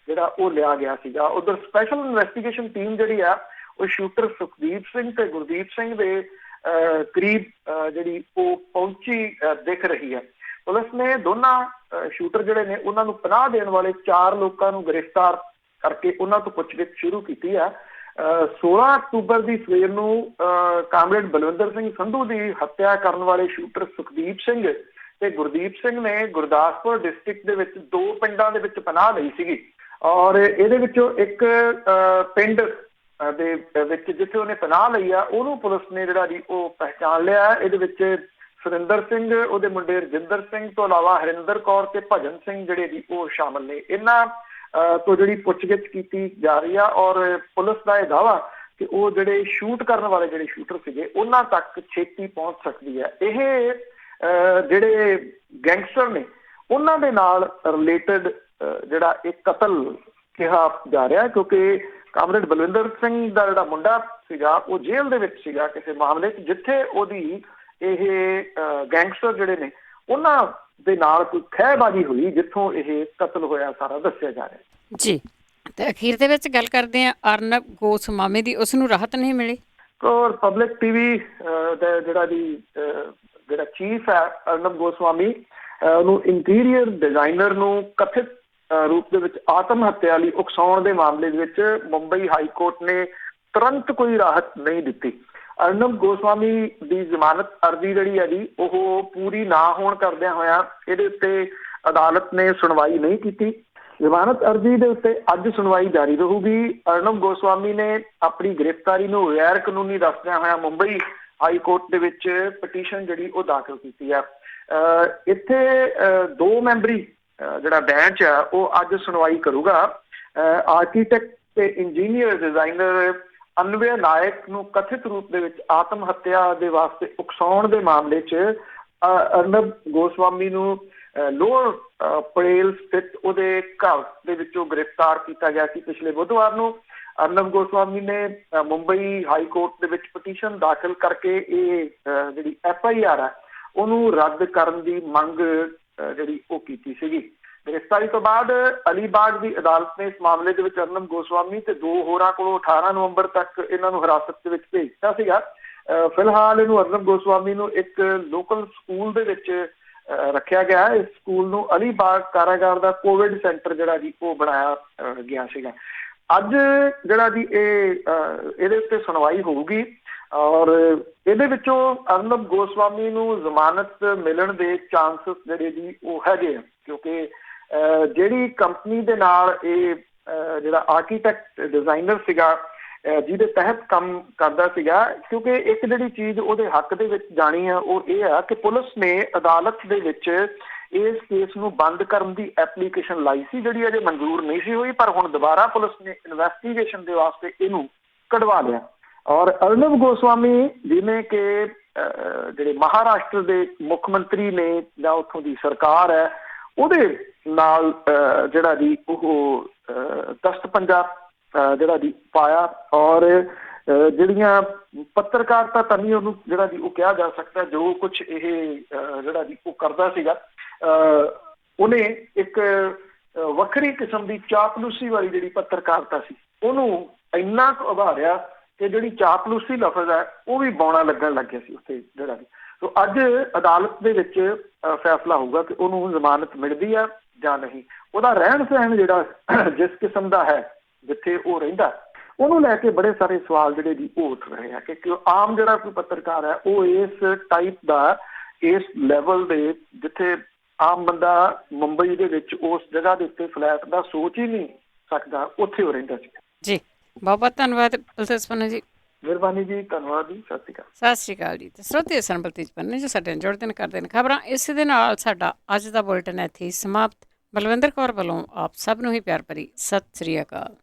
ਜਿਹੜਾ ਉਹ ਲਿਆ ਗਿਆ ਸੀਗਾ। ਉਧਰ ਸਪੈਸ਼ਲ ਇਨਵੈਸਟੀਗੇਸ਼ਨ ਟੀਮ ਜਿਹੜੀ ਆ ਉਹ ਸ਼ੂਟਰ ਸੁਖਦੀਪ ਸਿੰਘ ਤੇ ਗੁਰਦੀਪ ਸਿੰਘ ਦੇ ਕਰੀਬ ਜਿਹੜੀ ਉਹ ਪਹੁੰਚੀ ਦਿਖ ਰਹੀ ਹੈ। ਪੁਲਿਸ ਨੇ ਦੋਨਾਂ ਸ਼ੂਟਰ ਜਿਹੜੇ ਨੇ ਉਹਨਾਂ ਨੂੰ ਪਨਾਹ ਦੇਣ ਵਾਲੇ 4 ਲੋਕਾਂ ਨੂੰ ਗ੍ਰਿਫਤਾਰ ਕਰਕੇ ਉਹਨਾਂ ਤੋਂ ਪੁੱਛਗਿੱਛ ਸ਼ੁਰੂ ਕੀਤੀ ਆ। 16 ਅਕਤੂਬਰ ਦੀ ਸਵੇਰ ਨੂੰ ਕਾਮਰੇਡ ਬਲਵਿੰਦਰ ਸਿੰਘ ਸੰਧੂ ਦੀ ਹੱਤਿਆ ਕਰਨ ਵਾਲੇ ਸ਼ੂਟਰ ਸੁਖਦੀਪ ਸਿੰਘ ਤੇ ਗੁਰਦੀਪ ਸਿੰਘ ਨੇ ਗੁਰਦਾਸਪੁਰ ਡਿਸਟ੍ਰਿਕਟ ਦੇ ਵਿੱਚ 2 ਪਿੰਡਾਂ ਦੇ ਵਿੱਚ ਪਨਾਹ ਲਈ ਸੀਗੀ। ਔਰ ਇਹਦੇ ਵਿੱਚੋਂ ਇੱਕ ਪਿੰਡ ਦੇ ਵਿੱਚ ਜਿੱਥੇ ਉਹਨੇ ਪਨਾਹ ਲਈ ਆ ਉਹਨੂੰ ਪੁਲਿਸ ਨੇ ਜਿਹੜਾ ਜੀ ਉਹ ਪਹਿਚਾਣ ਲਿਆ। ਇਹਦੇ ਵਿੱਚ ਸੁਰਿੰਦਰ ਸਿੰਘ, ਉਹਦੇ ਮੁੰਡੇ ਰਜਿੰਦਰ ਸਿੰਘ ਤੋਂ ਇਲਾਵਾ ਹਰਿੰਦਰ ਕੌਰ ਤੇ ਭਜਨ ਸਿੰਘ ਜਿਹੜੇ ਜੀ ਉਹ ਸ਼ਾਮਲ ਨੇ। ਇਹਨਾਂ ਤੋਂ ਜਿਹੜੀ ਪੁੱਛਗਿੱਛ ਕੀਤੀ ਜਾ ਰਹੀ ਆ ਔਰ ਪੁਲਿਸ ਦਾ ਇਹ ਦਾਅਵਾ ਕਿ ਉਹ ਜਿਹੜੇ ਸ਼ੂਟ ਕਰਨ ਵਾਲੇ ਜਿਹੜੇ ਸ਼ੂਟਰ ਸੀਗੇ ਉਹਨਾਂ ਤੱਕ ਛੇਤੀ ਪਹੁੰਚ ਸਕਦੀ ਹੈ। ਇਹ ਜਿਹੜੇ ਗੈਂਗਸਟਰ ਨੇ ਉਹਨਾਂ ਦੇ ਨਾਲ ਰਿਲੇਟਡ ਜਿਹੜਾ ਇਹ ਕਤਲ ਕਿਹਾ ਜਾ ਰਿਹਾ, ਕਿਉਂਕਿ ਕਾਮਰੇਡ ਬਲਵਿੰਦਰ ਸਿੰਘ ਦਾ ਜਿਹੜਾ ਮੁੰਡਾ ਸੀਗਾ ਉਹ ਜੇਲ੍ਹ ਦੇ ਵਿੱਚ ਸੀਗਾ ਕਿਸੇ ਮਾਮਲੇ 'ਚ, ਜਿੱਥੇ ਉਹਦੀ ਇਹ ਗੈਂਗਸਟਰ ਜਿਹੜੇ ਨੇ ਉਹਨਾਂ ਦੇ ਨਾਲ ਕੋਈ ਖਹਿਬਾਜ਼ੀ ਹੋਈ, ਜਿੱਥੋਂ ਇਹ ਕਤਲ ਹੋਇਆ ਸਾਰਾ ਦੱਸਿਆ ਜਾ ਰਿਹਾ ਜੀ। ਤੇ ਅਖੀਰ ਦੇ ਵਿੱਚ ਗੱਲ ਕਰਦੇ ਆ ਅਰਨਬ ਗੋਸਵਾਮੀ ਦੀ, ਉਸ ਨੂੰ ਰਾਹਤ ਨਹੀਂ ਮਿਲੀ। ਔਰ ਪਬਲਿਕ ਟੀਵੀ ਦਾ ਜਿਹੜਾ ਚੀਫ ਹੈ ਅਰਨਬ ਗੋਸਵਾਮੀ, ਉਹਨੂੰ ਇੰਟੀਰੀਅਰ ਡਿਜ਼ਾਈਨਰ ਨੂੰ ਕਥਿਤ ਰੂਪ ਦੇ ਵਿੱਚ ਆਤਮ ਹੱਤਿਆ ਲਈ ਉਕਸਾਉਣ ਦੇ ਮਾਮਲੇ ਦੇ ਵਿੱਚ ਮੁੰਬਈ ਹਾਈ ਕੋਰਟ ਨੇ ਤੁਰੰਤ ਕੋਈ ਰਾਹਤ ਨਹੀਂ ਦਿੱਤੀ। ਅਰਨਬ ਗੋਸਵਾਮੀ ਦੀ ਜ਼ਮਾਨਤ ਅਰਜ਼ੀ ਜਿਹੜੀ ਹੈ ਜੀ ਉਹ ਪੂਰੀ ਨਾ ਹੋਣ ਕਰਦਿਆਂ ਹੋਇਆ ਇਹਦੇ ਉੱਤੇ ਅਦਾਲਤ ਨੇ ਸੁਣਵਾਈ ਨਹੀਂ ਕੀਤੀ। ਜ਼ਮਾਨਤ ਅਰਜ਼ੀ ਦੇ ਉੱਤੇ ਅੱਜ ਸੁਣਵਾਈ ਜਾਰੀ ਰਹੂਗੀ। ਅਰਨਬ ਗੋਸਵਾਮੀ ਨੇ ਆਪਣੀ ਗ੍ਰਿਫਤਾਰੀ ਨੂੰ ਗੈਰ ਕਾਨੂੰਨੀ ਦੱਸਦਿਆਂ ਹੋਇਆ ਮੁੰਬਈ ਹਾਈ ਕੋਰਟ ਦੇ ਵਿੱਚ ਪਟੀਸ਼ਨ ਜਿਹੜੀ ਉਹ ਦਾਖਲ ਕੀਤੀ ਹੈ। ਇੱਥੇ 2 ਮੈਂਬਰੀ ਜਿਹੜਾ ਬੈਂਚ ਆ ਉਹ ਅੱਜ ਸੁਣਵਾਈ ਕਰੂਗਾ। ਆਰਕੀਟੈਕਟ ਤੇ ਇੰਜੀਨੀਅਰ ਡਿਜ਼ਾਈਨਰ ਅਨਵਯ ਨਾਇਕ ਨੂੰ ਕਥਿਤ ਰੂਪ ਦੇ ਵਿੱਚ ਆਤਮ ਹੱਤਿਆ ਦੇ ਵਾਸਤੇ ਉਕਸਾਉਣ ਦੇ ਮਾਮਲੇ 'ਚ ਅਰਨਬ ਗੋਸਵਾਮੀ ਨੂੰ ਲੋਅਰ ਪਰੇਲ ਸਥਿਤ ਉਹਦੇ ਘਰ ਦੇ ਵਿੱਚੋਂ ਗ੍ਰਿਫਤਾਰ ਕੀਤਾ ਗਿਆ ਸੀ ਪਿਛਲੇ ਬੁੱਧਵਾਰ ਨੂੰ। ਅਰਨਬ ਗੋਸਵਾਮੀ ਨੇ ਮੁੰਬਈ ਹਾਈ ਕੋਰਟ ਦੇ ਵਿੱਚ ਪਟੀਸ਼ਨ ਦਾਖਲ ਕਰਕੇ ਇਹ ਜਿਹੜੀ FIR ਹੈ ਉਹਨੂੰ ਰੱਦ ਕਰਨ ਦੀ ਮੰਗ ਜਿਹੜੀ ਉਹ ਕੀਤੀ ਸੀਗੀ। ਗ੍ਰਿਫਤਾਰੀ ਤੋਂ ਬਾਅਦ ਅਲੀਬਾਗ ਦੀ ਅਦਾਲਤ ਨੇ ਇਸ ਮਾਮਲੇ ਦੇ ਵਿੱਚ ਅਰਨਬ ਗੋਸਵਾਮੀ ਤੇ 2 ਹੋਰਾਂ ਕੋਲੋਂ 18 ਨਵੰਬਰ ਤੱਕ ਇਹਨਾਂ ਨੂੰ ਹਿਰਾਸਤ ਦੇ ਵਿੱਚ ਭੇਜ ਦਿੱਤਾ ਸੀਗਾ। ਫਿਲਹਾਲ ਇਹਨੂੰ ਅਰਨਬ ਗੋਸਵਾਮੀ ਨੂੰ ਇੱਕ ਲੋਕਲ ਸਕੂਲ ਦੇ ਵਿੱਚ ਰੱਖਿਆ ਗਿਆ। ਇਸ ਸਕੂਲ ਨੂੰ ਅਲੀਬਾਗ ਕਾਰਾਗਾਰ ਦਾ ਕੋਵਿਡ ਸੈਂਟਰ ਜਿਹੜਾ ਜੀ ਉਹ ਬਣਾਇਆ ਗਿਆ ਸੀਗਾ। ਅੱਜ ਜਿਹੜਾ ਜੀ ਇਹਦੇ ਉੱਤੇ ਸੁਣਵਾਈ ਹੋਊਗੀ ਔਰ ਇਹਦੇ ਵਿੱਚੋਂ ਅਰਨਬ ਗੋਸਵਾਮੀ ਨੂੰ ਜ਼ਮਾਨਤ ਮਿਲਣ ਦੇ ਚਾਂਸਸ ਜਿਹੜੇ ਜੀ ਉਹ ਹੈਗੇ ਆ, ਕਿਉਂਕਿ ਜਿਹੜੀ ਕੰਪਨੀ ਦੇ ਨਾਲ ਇਹ ਜਿਹੜਾ ਆਰਕੀਟੈਕਟ ਡਿਜ਼ਾਈਨਰ ਸੀਗਾ ਜਿਹਦੇ ਤਹਿਤ ਕੰਮ ਕਰਦਾ ਸੀਗਾ, ਕਿਉਂਕਿ ਇੱਕ ਜਿਹੜੀ ਚੀਜ਼ ਉਹਦੇ ਹੱਕ ਦੇ ਵਿੱਚ ਜਾਣੀ ਆ ਉਹ ਇਹ ਆ ਕਿ ਪੁਲਿਸ ਨੇ ਅਦਾਲਤ ਦੇ ਵਿੱਚ ਇਸ ਕੇਸ ਨੂੰ ਬੰਦ ਕਰਨ ਦੀ ਐਪਲੀਕੇਸ਼ਨ ਲਾਈ ਸੀ ਜਿਹੜੀ ਅਜੇ ਮਨਜ਼ੂਰ ਨਹੀਂ ਸੀ ਹੋਈ, ਪਰ ਹੁਣ ਦੁਬਾਰਾ ਪੁਲਿਸ ਨੇ ਇਨਵੈਸਟੀਗੇਸ਼ਨ ਦੇ ਵਾਸਤੇ ਇਹਨੂੰ ਕਢਵਾ ਲਿਆ। ਔਰ ਅਰਨਬ ਗੋਸਵਾਮੀ ਜਿਵੇਂ ਕਿ ਜਿਹੜੇ ਮਹਾਰਾਸ਼ਟਰ ਦੇ ਮੁੱਖ ਮੰਤਰੀ ਨੇ ਜਾਂ ਉੱਥੋਂ ਦੀ ਸਰਕਾਰ ਹੈ ਉਹਦੇ ਨਾਲ ਜਿਹੜਾ ਜੀ ਉਹ ਦਸਤ ਪੰਜਾ ਜਿਹੜਾ ਜੀ ਪਾਇਆ ਔਰ ਜਿਹੜੀਆਂ ਪੱਤਰਕਾਰਤਾ ਤਾਂ ਨਹੀਂ ਉਹਨੂੰ ਜਿਹੜਾ ਜੀ ਉਹ ਕਿਹਾ ਜਾ ਸਕਦਾ, ਜੋ ਕੁਛ ਇਹ ਜਿਹੜਾ ਜੀ ਉਹ ਕਰਦਾ ਸੀਗਾ ਉਹਨੇ ਇੱਕ ਵੱਖਰੀ ਕਿਸਮ ਦੀ ਚਾਪਲੂਸੀ ਵਾਲੀ ਜਿਹੜੀ ਪੱਤਰਕਾਰਤਾ ਸੀ ਉਹਨੂੰ ਇੰਨਾ ਕੁ ਉਭਾਰਿਆ ਕਿ ਜਿਹੜੀ ਚਾਪਲੂਸੀ ਲਫ਼ਜ਼ ਹੈ ਉਹ ਵੀ ਬੌਣਾ ਲੱਗਣ ਲੱਗ ਗਿਆ ਸੀ ਉੱਥੇ ਜਿਹੜਾ ਵੀ। ਸੋ ਅੱਜ ਅਦਾਲਤ ਦੇ ਵਿੱਚ ਫੈਸਲਾ ਹੋਊਗਾ ਕਿ ਉਹਨੂੰ ਜ਼ਮਾਨਤ ਮਿਲਦੀ ਆ ਜਾਂ ਨਹੀਂ। ਉਹਦਾ ਰਹਿਣ ਸਹਿਣ ਜਿਹੜਾ ਜਿਸ ਕਿਸਮ ਦਾ ਹੈ ਜਿੱਥੇ ਉਹ ਰਹਿੰਦਾ ਉਹਨੂੰ ਲੈ ਕੇ ਬੜੇ ਸਾਰੇ ਸਵਾਲ ਜਿਹੜੇ ਜੀ ਉਹ ਉੱਠ ਰਹੇ ਆ ਕਿ ਆਮ ਜਿਹੜਾ ਕੋਈ ਪੱਤਰਕਾਰ ਹੈ ਉਹ ਇਸ ਟਾਈਪ ਦਾ ਇਸ ਲੈਵਲ ਦੇ ਜਿੱਥੇ ਆਮ ਬੰਦਾ ਮੁੰਬਈ ਦੇ ਵਿੱਚ ਉਸ ਜਗ੍ਹਾ ਦੇ ਉੱਤੇ ਫਲੈਟ ਦਾ ਸੋਚ ਹੀ ਨਹੀਂ ਸਕਦਾ, ਉੱਥੇ ਉਹ ਰਹਿੰਦਾ ਸੀ ਜੀ। ਬਹੁਤ ਬਹੁਤ ਧੰਨਵਾਦ ਬਲਤੇਜ ਪੰਨੂ ਜੀ। ਮਿਹਰਬਾਨੀ ਜੀ, ਧੰਨਵਾਦ ਜੀ, ਸਤਿ ਸ਼੍ਰੀ ਅਕਾਲ। ਸਤਿ ਸ਼੍ਰੀ ਅਕਾਲ ਜੀ। ਤੇ ਸਰੋਤੇ ਸਨ ਬਲਤੇਜ ਪੰਨੂ ਜੀ ਸਾਡੇ ਨਾਲ ਜੁੜਦੇ ਨੇ ਕਰਦੇ ਨੇ ਖਬਰਾਂ। ਇਸੇ ਦੇ ਨਾਲ ਸਾਡਾ ਅੱਜ ਦਾ ਬੁਲੇਟਿਨ ਇੱਥੇ ਹੀ ਸਮਾਪਤ। ਬਲਵਿੰਦਰ ਕੌਰ ਵੱਲੋਂ ਆਪ ਸਭ ਨੂੰ ਹੀ ਪਿਆਰ ਭਰੀ ਸਤਿ ਸ੍ਰੀ ਅਕਾਲ।